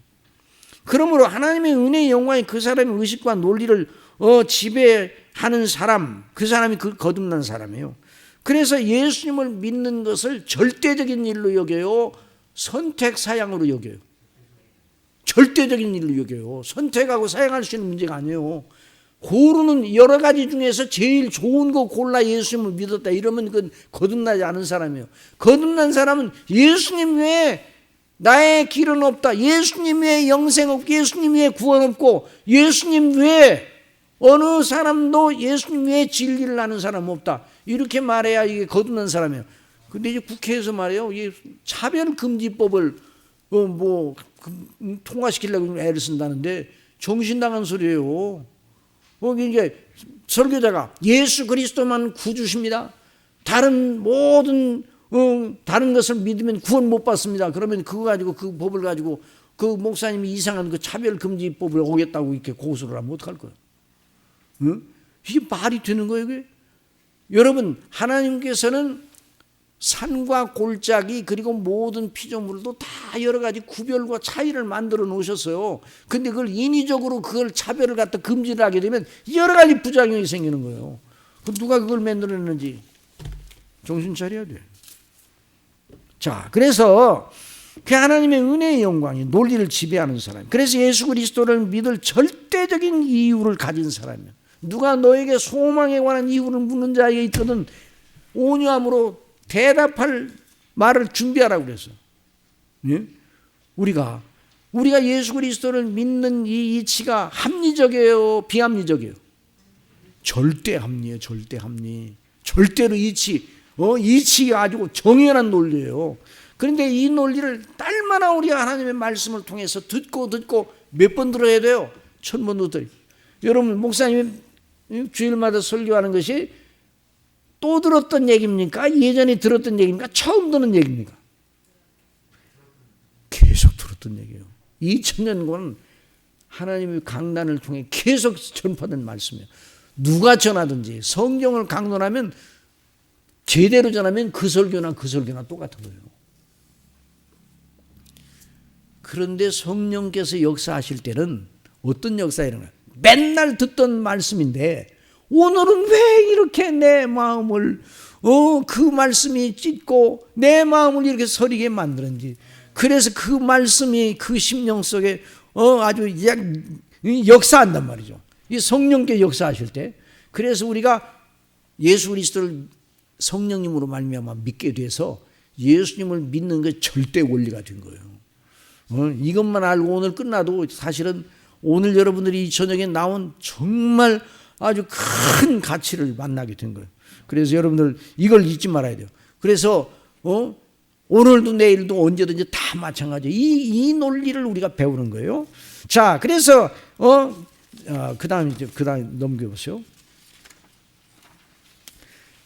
그러므로 하나님의 은혜의 영광이 그 사람의 의식과 논리를 지배하는 사람, 그 사람이 거듭난 사람이에요. 그래서 예수님을 믿는 것을 절대적인 일로 여겨요? 선택 사양으로 여겨요? 절대적인 일로 여겨요. 선택하고 사양할 수 있는 문제가 아니에요. 고르는 여러 가지 중에서 제일 좋은 거 골라 예수님을 믿었다 이러면 그건 거듭나지 않은 사람이에요. 거듭난 사람은 예수님 외에 나의 길은 없다, 예수님 외에 영생 없고 예수님 외에 구원 없고 예수님 외에 어느 사람도 예수님 외에 진리를 아는 사람 없다, 이렇게 말해야 이게 거듭난 사람이에요. 근데 이제 국회에서 말이에요, 이 차별금지법을 통과시키려고 애를 쓴다는데 정신 나간 소리예요. 이제 설교자가 예수 그리스도만 구주십니다, 다른 모든 다른 것을 믿으면 구원 못 받습니다. 그러면 그거 가지고 그 법을 가지고 그 목사님이 이상한 그 차별금지법을 오겠다고 이렇게 고소를 하면 어떡할 거예요? 이게 말이 되는 거예요, 이게? 여러분, 하나님께서는 산과 골짜기 그리고 모든 피조물도 다 여러 가지 구별과 차이를 만들어 놓으셨어요. 근데 그걸 인위적으로 그걸 차별을 갖다 금지를 하게 되면 여러 가지 부작용이 생기는 거예요. 누가 그걸 만들었는지 정신 차려야 돼. 자, 그래서 그 하나님의 은혜의 영광이 논리를 지배하는 사람, 그래서 예수 그리스도를 믿을 절대적인 이유를 가진 사람이야. 누가 너에게 소망에 관한 이유를 묻는 자에게 있거든 온유함으로 대답할 말을 준비하라고 그랬어. 예? 우리가 예수 그리스도를 믿는 이 이치가 합리적이에요, 비합리적이에요? 절대 합리예요. 절대 합리. 절대로 이치가 아주 정연한 논리예요. 그런데 이 논리를 딸마나 우리가 하나님의 말씀을 통해서 듣고 몇 번 들어야 돼요? 1000번도 들어요. 여러분, 목사님이 주일마다 설교하는 것이 또 들었던 얘기입니까? 예전에 들었던 얘기입니까? 처음 듣는 얘기입니까? 계속 들었던 얘기예요. 2000년간 하나님의 강단을 통해 계속 전파된 말씀이에요. 누가 전하든지 성경을 강론하면, 제대로 전하면 그 설교나 똑같은 거예요. 그런데 성령께서 역사하실 때는 어떤 역사가 일어나요? 맨날 듣던 말씀인데 오늘은 왜 이렇게 내 마음을 그 말씀이 찢고 내 마음을 이렇게 서리게 만드는지, 그래서 그 말씀이 그 심령 속에 아주 역사한단 말이죠. 이 성령께 역사하실 때. 그래서 우리가 예수 그리스도를 성령님으로 말미암아 믿게 돼서 예수님을 믿는 게 절대 원리가 된 거예요. 이것만 알고 오늘 끝나도 사실은 오늘 여러분들이 이 저녁에 나온 정말 아주 큰 가치를 만나게 된 거예요. 그래서 여러분들 이걸 잊지 말아야 돼요. 그래서 오늘도 내일도 언제든지 다 마찬가지예요. 이 논리를 우리가 배우는 거예요. 자, 그래서 그다음 넘겨보세요.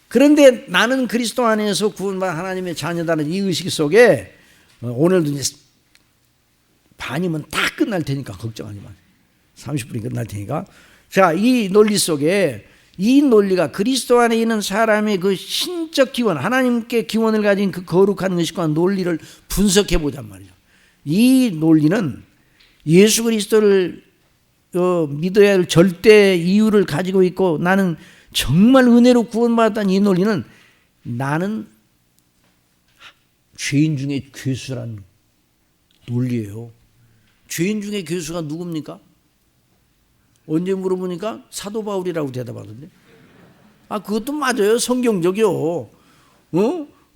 그런데 나는 그리스도 안에서 구원받은 하나님의 자녀다는 이 의식 속에 오늘도 이제 반이면 다 끝날 테니까 걱정하지 마세요. 30분이 끝날 테니까. 자, 이 논리 속에 이 논리가 그리스도 안에 있는 사람의 그 신적 기원, 하나님께 기원을 가진 그 거룩한 의식과 논리를 분석해 보잔 말이죠. 이 논리는 예수 그리스도를 믿어야 할 절대 이유를 가지고 있고, 나는 정말 은혜로 구원받았다는 이 논리는 나는 죄인 중에 괴수라는 논리예요. 죄인 중에 괴수가 누굽니까? 언제 물어보니까 사도 바울이라고 대답하던데. 그것도 맞아요. 성경적이요.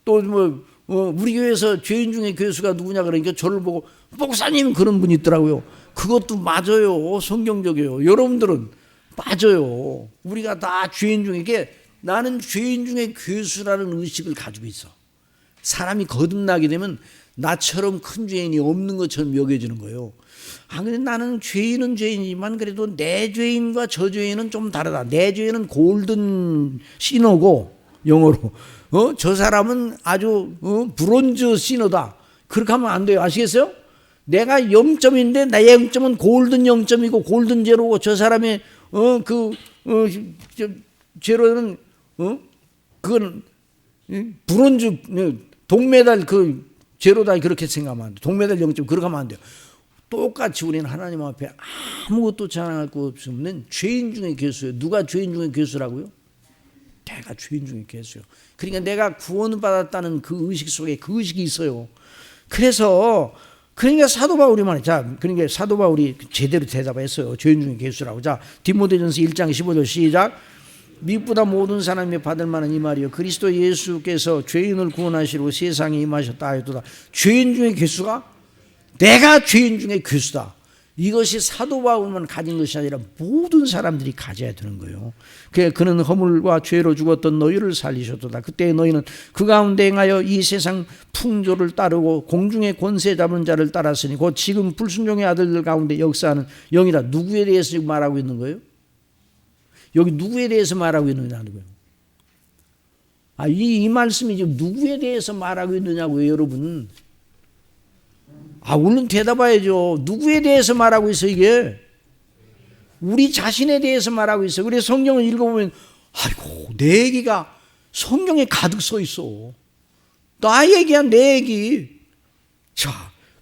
또 우리 교회에서 죄인 중에 괴수가 누구냐 그러니까 저를 보고 목사님 그런 분이 있더라고요. 그것도 맞아요. 성경적이에요. 여러분들은 맞아요. 우리가 다 죄인 중에, 나는 죄인 중에 괴수라는 의식을 가지고 있어. 사람이 거듭나게 되면 나처럼 큰 죄인이 없는 것처럼 여겨지는 거예요. 근데 나는 죄인은 죄인이지만 그래도 내 죄인과 저 죄인은 좀 다르다. 내 죄인은 골든 시너고 영어로 저 사람은 아주 브론즈 시너다. 그렇게 하면 안 돼요. 아시겠어요? 내가 0점인데 나의 0점은 골든 0점이고 골든 제로고 저 사람의 제로는 그건 브론즈 동메달 제로다 그렇게 생각하면 안 돼. 동메달 0점 그렇게 하면 안 돼요. 똑같이 우리는 하나님 앞에 아무것도 자랑할 것 없는 죄인 중에 괴수예요. 누가 죄인 중에 괴수라고요? 내가 죄인 중에 괴수요. 그러니까 내가 구원받았다는 그 의식 속에 그 의식이 있어요. 그러니까 사도 바울이 말이야. 그러니까 사도 바울이 제대로 대답했어요. 죄인 중에 괴수라고. 자, 디모데전서 1장 15절 시작. 미보다 모든 사람이 받을 만한 이 말이요. 그리스도 예수께서 죄인을 구원하시려고 세상에 임하셨다 하였도다. 죄인 중에 괴수가? 내가 죄인 중에 괴수다. 이것이 사도 바울만 가진 것이 아니라 모든 사람들이 가져야 되는 거예요. 그는 허물과 죄로 죽었던 너희를 살리셨도다. 그때 너희는 그 가운데 행하여 이 세상 풍조를 따르고 공중의 권세 잡은 자를 따랐으니 곧 지금 불순종의 아들들 가운데 역사하는 영이다. 누구에 대해서 지금 말하고 있는 거예요? 여기 누구에 대해서 말하고 있느냐는 거예요. 이 말씀이 지금 누구에 대해서 말하고 있느냐고요, 여러분. 얼른 대답해야죠. 누구에 대해서 말하고 있어, 이게? 우리 자신에 대해서 말하고 있어. 그래서 성경을 읽어보면, 내 얘기가 성경에 가득 써 있어. 나 얘기야, 내 얘기. 자,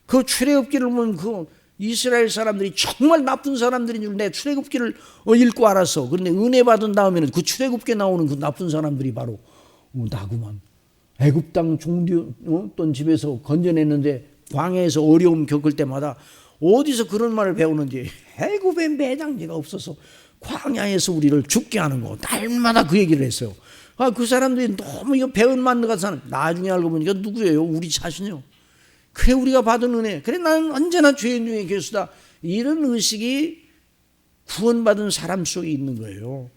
그 출애굽기를 보면 이스라엘 사람들이 정말 나쁜 사람들인 줄 내 출애굽기를 읽고 알았어. 그런데 은혜 받은 다음에는 그 출애굽기에 나오는 그 나쁜 사람들이 바로 나구만. 애굽 땅 종되었던 집에서 건져냈는데 광야에서 어려움 겪을 때마다 어디서 그런 말을 배우는지 애굽에 매장지가 없어서 광야에서 우리를 죽게 하는 거 날마다 그 얘기를 했어요. 그 사람들이 너무 이거 배운 만두 같은 사람. 나중에 알고 보니까 누구예요? 우리 자신이요. 그래 우리가 받은 은혜. 그래 나는 언제나 죄인 중에 괴수다. 이런 의식이 구원받은 사람 속에 있는 거예요.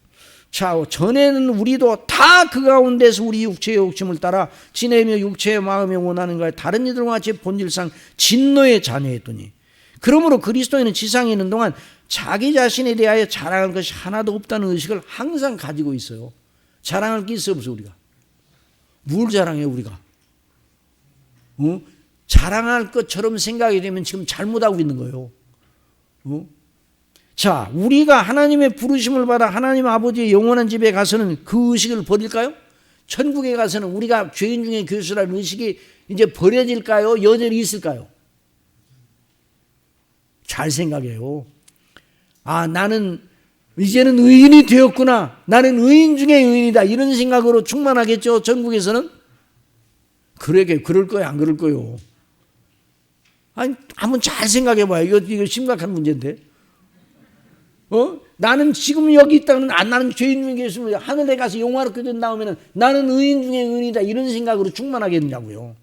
자, 전에는 우리도 다 그 가운데서 우리 육체의 욕심을 따라 지내며 육체의 마음에 원하는 것 다른 이들과 같이 본질상 진노의 자녀였더니 그러므로 그리스도인은 지상에 있는 동안 자기 자신에 대하여 자랑할 것이 하나도 없다는 의식을 항상 가지고 있어요. 자랑할 게 있어 없어 우리가? 뭘 자랑해요 우리가? 자랑할 것처럼 생각이 되면 지금 잘못하고 있는 거예요. 자, 우리가 하나님의 부르심을 받아 하나님 아버지의 영원한 집에 가서는 그 의식을 버릴까요? 천국에 가서는 우리가 죄인 중에 괴수라는 의식이 이제 버려질까요? 여전히 있을까요? 잘 생각해요. 나는 이제는 의인이 되었구나. 나는 의인 중에 의인이다. 이런 생각으로 충만하겠죠. 천국에서는? 그럴 거예요? 안 그럴 거예요? 한번 잘 생각해 봐요. 이거 심각한 문제인데. 나는 지금 여기 있다는 나는 죄인 중에 계시면 하늘에 가서 영화롭게 된 다음에는 나는 의인 중에 의인이다 이런 생각으로 충만하겠냐고요.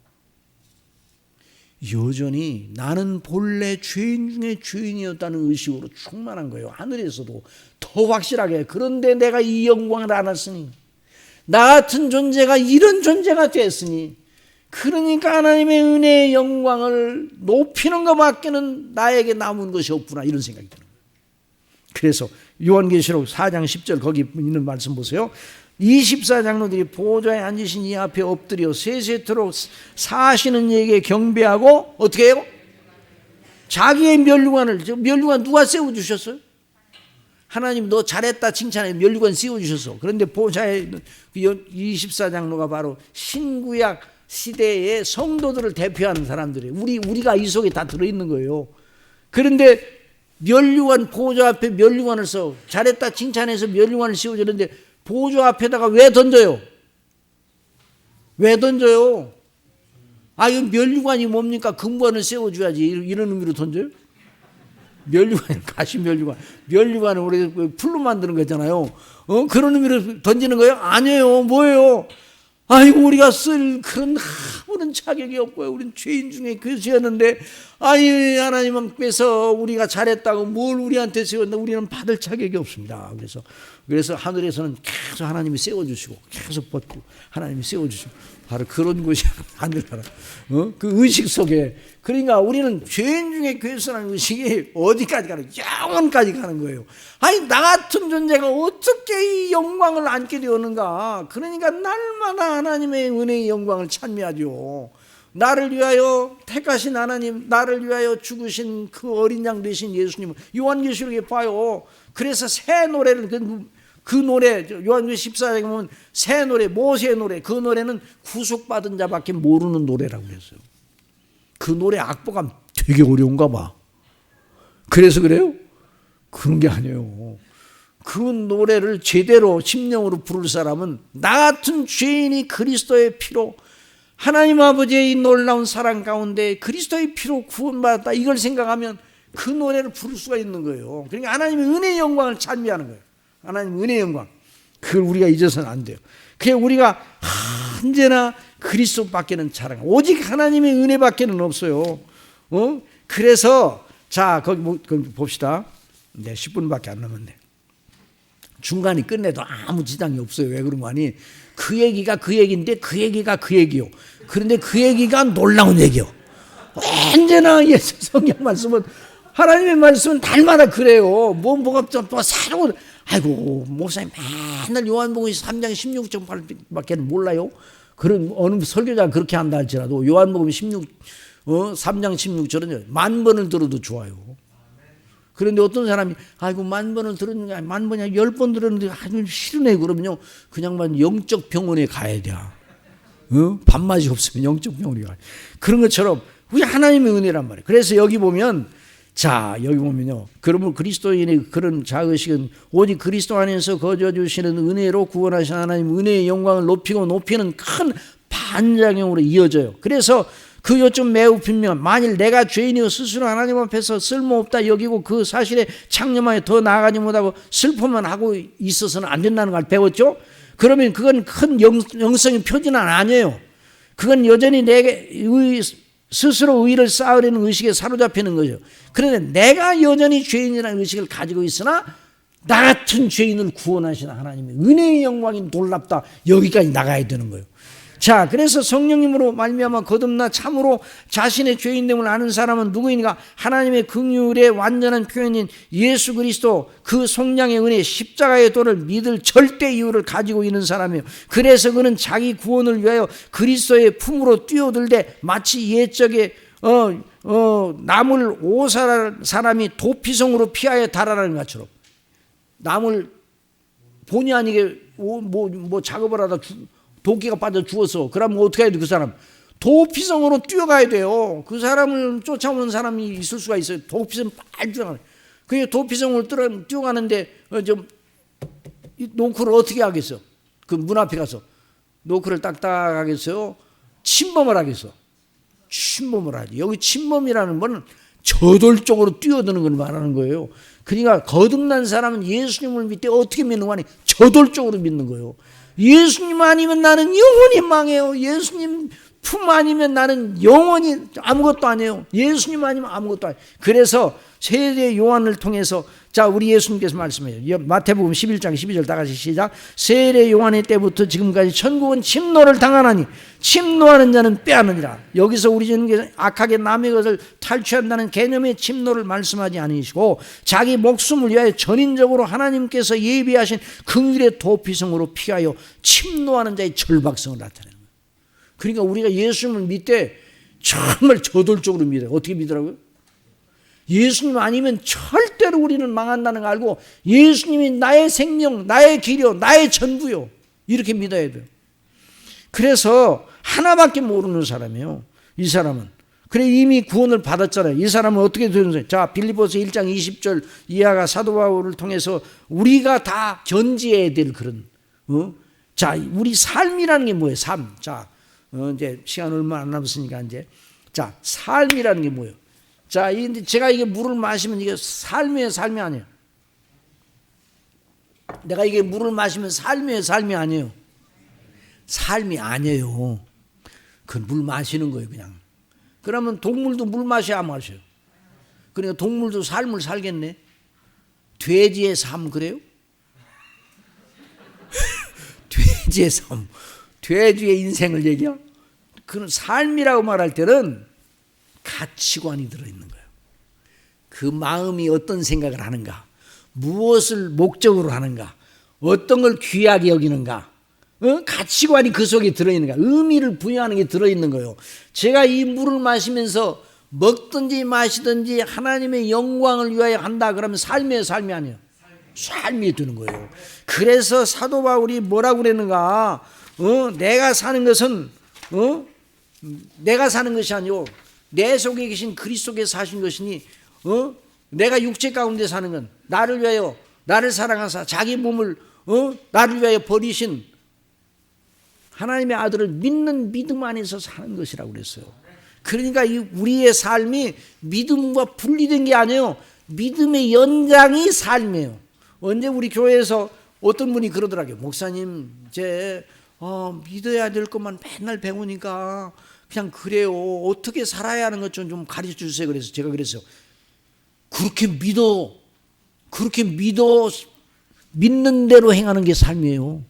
여전히 나는 본래 죄인 중에 죄인이었다는 의식으로 충만한 거예요. 하늘에서도 더 확실하게. 그런데 내가 이 영광을 알았으니 나 같은 존재가 이런 존재가 됐으니 그러니까 하나님의 은혜의 영광을 높이는 것밖에는 나에게 남은 것이 없구나 이런 생각이 드는 거예요. 그래서 요한계시록 4장 10절 거기 있는 말씀 보세요. 24장로들이 보좌에 앉으신 이 앞에 엎드려 세세토록 사시는 이에게 경배하고 어떻게 해요? 자기의 면류관을 면류관 누가 세워주셨어요? 하나님 너 잘했다 칭찬해 면류관 세워주셨어. 그런데 보좌에 24장로가 바로 신구약 시대의 성도들을 대표하는 사람들이에요. 우리가 이 속에 다 들어있는 거예요. 그런데 면류관 보좌 앞에 면류관을 써 잘했다 칭찬해서 면류관을 씌워주는데 보좌 앞에다가 왜 던져요? 왜 던져요? 이 면류관이 뭡니까? 금관을 세워줘야지 이런 의미로 던져요? 면류관 가시 면류관은 우리 풀로 만드는 거잖아요. 그런 의미로 던지는 거예요? 아니에요. 뭐예요? 우리가 쓸 그런 아무런 자격이 없고요. 우리는 죄인 중에 괴수였는데 하나님 앞에서 우리가 잘했다고 뭘 우리한테 세웠나 우리는 받을 자격이 없습니다. 그래서 하늘에서는 계속 하나님이 세워주시고 계속 벗고 하나님이 세워주시고 바로 그런 곳이 하늘나라. 그 의식 속에. 그러니까 우리는 죄인 중에 괴수라는 의식이 어디까지 가는 거예요? 영원까지 가는 거예요. 아니 나 같은 존재가 어떻게 이 영광을 안게 되었는가. 그러니까 날마다 하나님의 은혜의 영광을 찬미하죠. 나를 위하여 택하신 하나님, 나를 위하여 죽으신 그 어린 양 되신 예수님을 요한계시록에 봐요. 그래서 새 노래를 그 노래 요한계시록 14장에 보면 새 노래, 모세의 노래, 그 노래는 구속받은 자밖에 모르는 노래라고 했어요. 그 노래 악보가 되게 어려운가 봐. 그래서 그래요? 그런 게 아니에요. 그 노래를 제대로 심령으로 부를 사람은 나 같은 죄인이 그리스도의 피로 하나님 아버지의 이 놀라운 사랑 가운데 그리스도의 피로 구원받았다, 이걸 생각하면 그 노래를 부를 수가 있는 거예요. 그러니까 하나님의 은혜의 영광을 찬미하는 거예요. 하나님 은혜의 영광, 그걸 우리가 잊어서는 안 돼요. 그게 우리가 언제나 그리스도밖에는 자랑, 오직 하나님의 은혜밖에는 없어요. 그래서 자 거기 봅시다. 네, 10분밖에 안 남았네. 중간에 끝내도 아무 지장이 없어요. 왜 그런 거 아니? 그 얘기가 그 얘기인데 그 얘기가 그 얘기요. 그런데 그 얘기가 놀라운 얘기요. 언제나 예수 성경 말씀은, 하나님의 말씀은 날마다 그래요. 뭐가 또 새로운, 아이고 목사님 맨날 요한복음 3장 16절밖에 몰라요. 그런 어느 설교자가 그렇게 한다 할지라도 요한복음 3장 16절은 만 번을 들어도 좋아요. 그런데 어떤 사람이 아이고 만 번을 들었는데, 만 번이야 10번 들었는데 아주 싫으네 그러면요, 그냥만 영적 병원에 가야 돼. 밥맛이 없으면 영적 병원에 가야 돼. 그런 것처럼 우리 하나님의 은혜란 말이에요. 그래서 여기 보면, 자 여기 보면요, 그러면 그리스도인의 그런 자의식은 오직 그리스도 안에서 거저 주시는 은혜로 구원하신 하나님 은혜의 영광을 높이고 높이는 큰 반작용으로 이어져요. 그래서 그 요점 매우 분명한, 만일 내가 죄인이여 스스로 하나님 앞에서 쓸모없다 여기고 그 사실에 창념하여 더 나아가지 못하고 슬퍼만 하고 있어서는 안 된다는 걸 배웠죠. 그러면 그건 큰 영성의 표지는 아니에요. 그건 여전히 내게 스스로 의를 쌓으려는 의식에 사로잡히는 거죠. 그런데 내가 여전히 죄인이라는 의식을 가지고 있으나 나 같은 죄인을 구원하시는 하나님의 은혜의 영광이 놀랍다, 여기까지 나가야 되는 거예요. 자, 그래서 성령님으로 말미암아 거듭나 참으로 자신의 죄인됨을 아는 사람은 누구인가? 하나님의 긍휼의 완전한 표현인 예수 그리스도 그 속량의 은혜 십자가의 도를 믿을 절대 이유를 가지고 있는 사람이에요. 그래서 그는 자기 구원을 위하여 그리스도의 품으로 뛰어들되 마치 옛적에 나물 오살 사람이 도피성으로 피하여 달아나는 것처럼, 나물 본의 아니게 뭐 작업을 하다 도끼가 빠져 죽었어. 그러면 어떻게 해야 돼? 그 사람 도피성으로 뛰어가야 돼요. 그 사람을 쫓아오는 사람이 있을 수가 있어요. 도피성 빨리 뛰어가는. 그 도피성을 뛰어가는데 노크를 어떻게 하겠어? 그 문 앞에 가서 노크를 딱딱 하겠어요? 침범을 하겠어? 침범을 하지. 여기 침범이라는 건 저돌적으로 뛰어드는 걸 말하는 거예요. 그러니까 거듭난 사람은 예수님을 믿되 어떻게 믿는 거 아니? 저돌적으로 믿는 거예요. 예수님 아니면 나는 영원히 망해요. 예수님 품 아니면 나는 영원히 아무것도 아니에요. 예수님 아니면 아무것도 아니에요. 그래서 세례 요한을 통해서, 자 우리 예수님께서 말씀해요. 마태복음 11장 12절 다 같이 시작. 세례 요한의 때부터 지금까지 천국은 침노를 당하나니 침노하는 자는 빼앗느니라. 여기서 우리 주님께서 악하게 남의 것을 탈취한다는 개념의 침노를 말씀하지 않으시고 자기 목숨을 위하여 전인적으로 하나님께서 예비하신 긍휼의 도피성으로 피하여 침노하는 자의 절박성을 나타내는 거예요. 그러니까 우리가 예수님을 믿되 정말 저돌적으로 믿어요. 어떻게 믿으라고요? 예수님 아니면 절대로 우리는 망한다는 걸 알고 예수님이 나의 생명, 나의 길이요, 나의 전부요, 이렇게 믿어야 돼요. 그래서 하나밖에 모르는 사람이에요. 이 사람은. 그래 이미 구원을 받았잖아요. 이 사람은 어떻게 되는 거예요? 자 빌립보서 1장 20절 이하가 사도 바울을 통해서 우리가 다 견지해야 될 그런 자 우리 삶이라는 게 뭐예요? 삶. 자 이제 시간 얼마 안 남았으니까 이제 자 삶이라는 게 뭐예요? 자, 제가 이게 물을 마시면 이게 삶이에요, 삶이 아니에요? 내가 이게 물을 마시면 삶이에요, 삶이 아니에요? 삶이 아니에요. 그건 물 마시는 거예요, 그냥. 그러면 동물도 물 마셔야 안 마셔요. 그러니까 동물도 삶을 살겠네. 돼지의 삶 그래요? 돼지의 삶. 돼지의 인생을 얘기해? 그는 삶이라고 말할 때는 가치관이 들어있는 거예요. 그 마음이 어떤 생각을 하는가, 무엇을 목적으로 하는가, 어떤 걸 귀하게 여기는가, 가치관이 그 속에 들어있는가, 의미를 부여하는 게 들어있는 거예요. 제가 이 물을 마시면서 먹든지 마시든지 하나님의 영광을 위하여 한다 그러면 삶이 아니에요. 삶이 되는 거예요. 그래서 사도 바울이 뭐라고 그랬는가? 내가 사는 것은 내가 사는 것이 아니오 내 속에 계신 그리스도께 사신 것이니 내가 육체 가운데 사는 건 나를 위하여 나를 사랑하사 자기 몸을 나를 위하여 버리신 하나님의 아들을 믿는 믿음 안에서 사는 것이라고 그랬어요. 그러니까 우리의 삶이 믿음과 분리된 게 아니에요. 믿음의 연장이 삶이에요. 언제 우리 교회에서 어떤 분이 그러더라고요. 목사님 이제 믿어야 될 것만 맨날 배우니까 그냥 그래요. 어떻게 살아야 하는 것 좀 가르쳐 주세요. 그래서 제가 그랬어요. 그렇게 믿어 믿는 대로 행하는 게 삶이에요.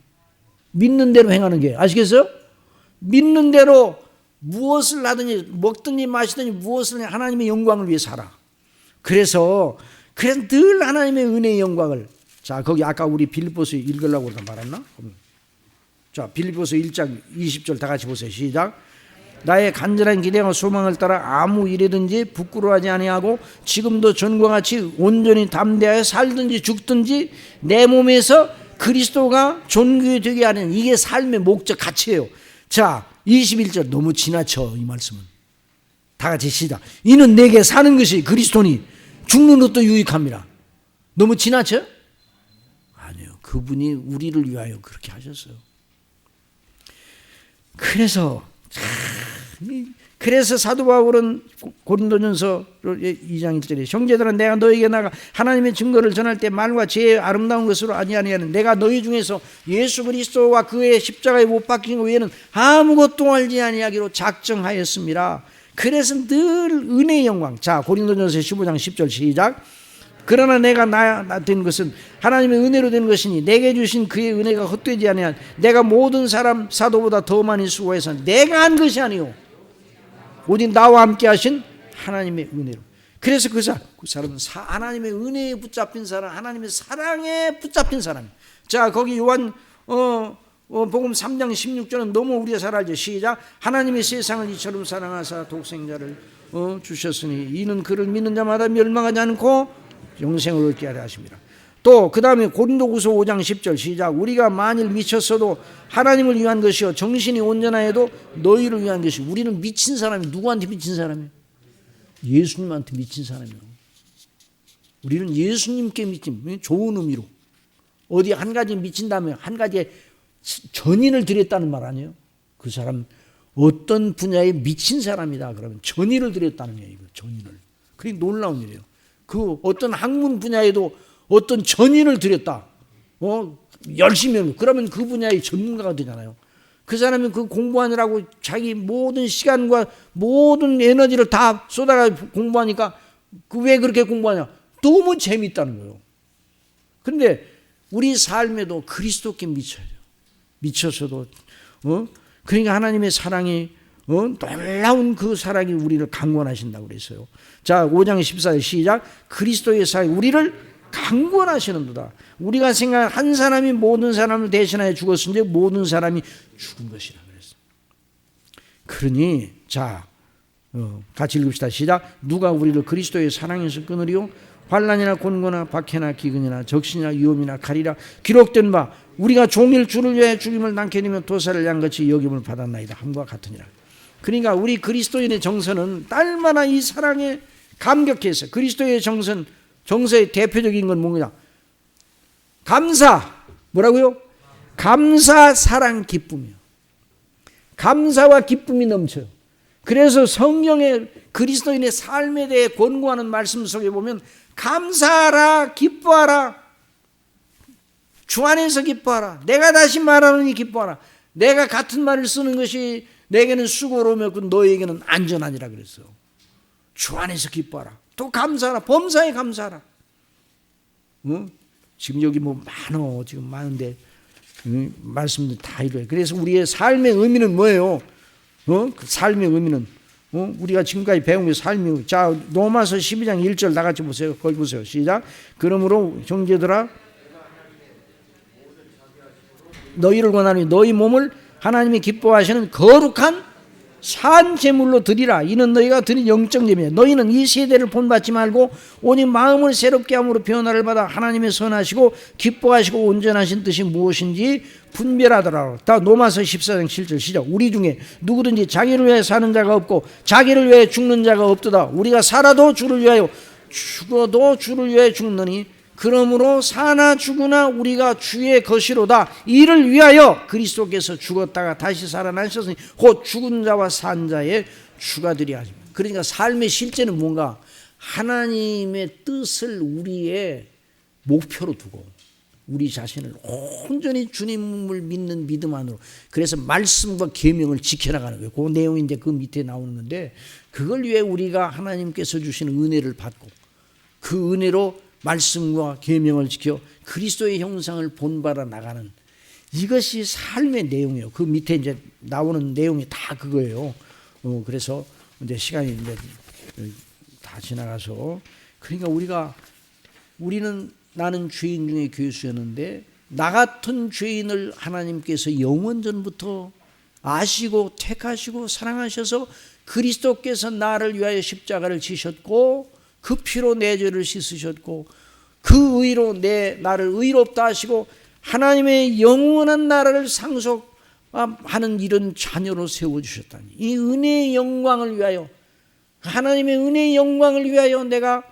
믿는 대로 행하는 게, 아시겠어요? 믿는 대로 무엇을 하든지 먹든지 마시든지 무엇을 하나님의 영광을 위해 살아. 그래서 늘 하나님의 은혜의 영광을, 자 거기 아까 우리 빌립보서 읽으려고 말았나? 자 빌립보서 1장 20절 다 같이 보세요. 시작. 나의 간절한 기대와 소망을 따라 아무 일이든지 부끄러워하지 아니하고 지금도 전과 같이 온전히 담대하여 살든지 죽든지 내 몸에서 그리스도가 존귀 되게 하는, 이게 삶의 목적 가치예요. 자 21절 너무 지나쳐. 이 말씀은 다 같이 시작. 이는 내게 사는 것이 그리스도니 죽는 것도 유익합니다. 너무 지나쳐? 아니요. 그분이 우리를 위하여 그렇게 하셨어요. 그래서 사도 바울은 고린도전서 2장 1절에 형제들아 내가 너에게 나가 하나님의 증거를 전할 때 말과 지혜의 아름다운 것으로 아니하는 내가 너희 중에서 예수 그리스도와 그의 십자가에 못 박힌 것 외에는 아무것도 알지 아니하기로 작정하였습니다. 그래서 늘 은혜의 영광. 자 고린도전서 15장 10절 시작. 그러나 내가 나 된 것은 하나님의 은혜로 된 것이니 내게 주신 그의 은혜가 헛되지 아니한 내가 모든 사람 사도보다 더 많이 수고해서 내가 한 것이 아니오 오직 나와 함께 하신 하나님의 은혜로. 그래서 그 사람은 하나님의 은혜에 붙잡힌 사람, 하나님의 사랑에 붙잡힌 사람. 자 거기 요한 복음 3장 16절은 너무 우리가 잘 알죠. 시작. 하나님의 세상을 이처럼 사랑하사 독생자를 주셨으니 이는 그를 믿는 자마다 멸망하지 않고 영생을 얻게 하려 하십니다. 또 그 다음에 고린도후서 5장 10절 시작. 우리가 만일 미쳤어도 하나님을 위한 것이요 정신이 온전하여도 너희를 위한 것이. 우리는 미친 사람이 누구한테 미친 사람이에요? 예수님한테 미친 사람이에요. 우리는 예수님께 미친, 좋은 의미로. 어디 한 가지 미친다면 한 가지에 전인을 드렸다는 말 아니에요? 그 사람 어떤 분야에 미친 사람이다 그러면 전인을 드렸다는 거예요. 전인을. 그게 놀라운 일이에요. 그 어떤 학문 분야에도 어떤 전인을 들였다. 열심히 하면 그러면 그 분야의 전문가가 되잖아요. 그 사람이 그 공부하느라고 자기 모든 시간과 모든 에너지를 다 쏟아가 공부하니까 그 왜 그렇게 공부하냐? 너무 재밌다는 거예요. 그런데 우리 삶에도 그리스도께 미쳐야 돼요. 미쳐서도 그러니까 하나님의 사랑이 놀라운 그 사랑이 우리를 강권하신다고 그랬어요. 자 5장 14절 시작. 그리스도의 사랑이 우리를 강권하시는도다. 우리가 생각한 한 사람이 모든 사람을 대신하여 죽었은데 모든 사람이 죽은 것이라 그랬어요. 그러니 자 같이 읽읍시다. 시작. 누가 우리를 그리스도의 사랑에서 끊으리요? 환난이나 곤고나 박해나 기근이나 적신이나 위험이나 칼이라 기록된 바 우리가 종일 주를 위하여 죽임을 당케되며 도사를 양같이 여김을 받았나이다 함과 같으니라. 그러니까 우리 그리스도인의 정서는 딸마나 이 사랑에 감격해서 그리스도의 정서의 대표적인 건 뭐냐? 감사. 뭐라고요? 감사, 사랑, 기쁨이요. 감사와 기쁨이 넘쳐요. 그래서 성경의 그리스도인의 삶에 대해 권고하는 말씀 속에 보면 감사하라, 기뻐하라, 주 안에서 기뻐하라, 내가 다시 말하노니 기뻐하라. 내가 같은 말을 쓰는 것이 내게는 수고로우며 너에게는 안전하니라 그랬어요. 주 안에서 기뻐하라. 또 감사하라. 범사에 감사하라. 지금 여기 뭐 지금 많은데 말씀들 다 이루어요. 그래서 우리의 삶의 의미는 뭐예요? 그 삶의 의미는 우리가 지금까지 배운 게 삶이. 자, 로마서 12장 1절 다 같이 보세요. 거기 보세요. 시작. 그러므로 형제들아 너희를 권하노니 너희 몸을 하나님이 기뻐하시는 거룩한 산 제물로 드리라. 이는 너희가 드린 영적 예배야. 너희는 이 세대를 본받지 말고 오직 마음을 새롭게 함으로 변화를 받아 하나님의 선하시고 기뻐하시고 온전하신 뜻이 무엇인지 분별하더라. 다 로마서 14장 7절 시작. 우리 중에 누구든지 자기를 위해 사는 자가 없고 자기를 위해 죽는 자가 없도다. 우리가 살아도 주를 위하여 죽어도 주를 위하여 죽느니 그러므로 사나 죽으나 우리가 주의 것이로다. 이를 위하여 그리스도께서 죽었다가 다시 살아나셨으니 곧 죽은 자와 산 자의 주가 되리 하시며. 그러니까 삶의 실제는 뭔가 하나님의 뜻을 우리의 목표로 두고 우리 자신을 온전히 주님을 믿는 믿음 안으로, 그래서 말씀과 계명을 지켜나가는 거예요. 그 내용이 이제 그 밑에 나오는 건데, 그걸 위해 우리가 하나님께서 주시는 은혜를 받고 그 은혜로 말씀과 계명을 지켜 그리스도의 형상을 본받아 나가는, 이것이 삶의 내용이에요. 그 밑에 이제 나오는 내용이 다 그거예요. 그래서 이제 시간이 이제 다 지나가서, 그러니까 우리는 나는 죄인 중에 괴수였는데 나 같은 죄인을 하나님께서 영원 전부터 아시고 택하시고 사랑하셔서 그리스도께서 나를 위하여 십자가를 지셨고 그 피로 내 죄를 씻으셨고 그 의로 나를 의롭다 하시고 하나님의 영원한 나라를 상속하는 이런 자녀로 세워주셨다니, 이 은혜의 영광을 위하여, 하나님의 은혜의 영광을 위하여 내가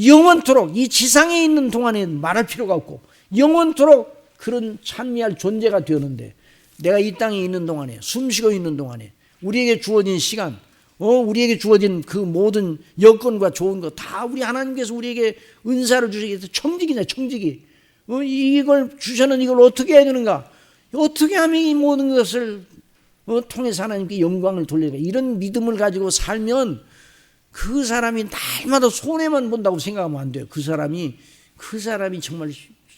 영원토록 이 지상에 있는 동안에 말할 필요가 없고 영원토록 그런 찬미할 존재가 되었는데, 내가 이 땅에 있는 동안에, 숨쉬고 있는 동안에 우리에게 주어진 시간, 우리에게 주어진 그 모든 여건과 좋은 것 다 우리 하나님께서 우리에게 은사를 주시기 위해서 청지기냐, 청지기. 이걸 주셔는 이걸 어떻게 해야 되는가? 어떻게 하면 이 모든 것을 통해서 하나님께 영광을 돌리는가? 이런 믿음을 가지고 살면 그 사람이 날마다 손해만 본다고 생각하면 안 돼요. 그 사람이 정말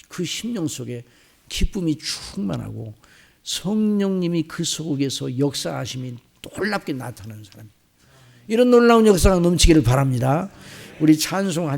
그 심령 속에 기쁨이 충만하고 성령님이 그 속에서 역사하심이 놀랍게 나타나는 사람, 이런 놀라운 역사가 넘치기를 바랍니다. 우리 찬송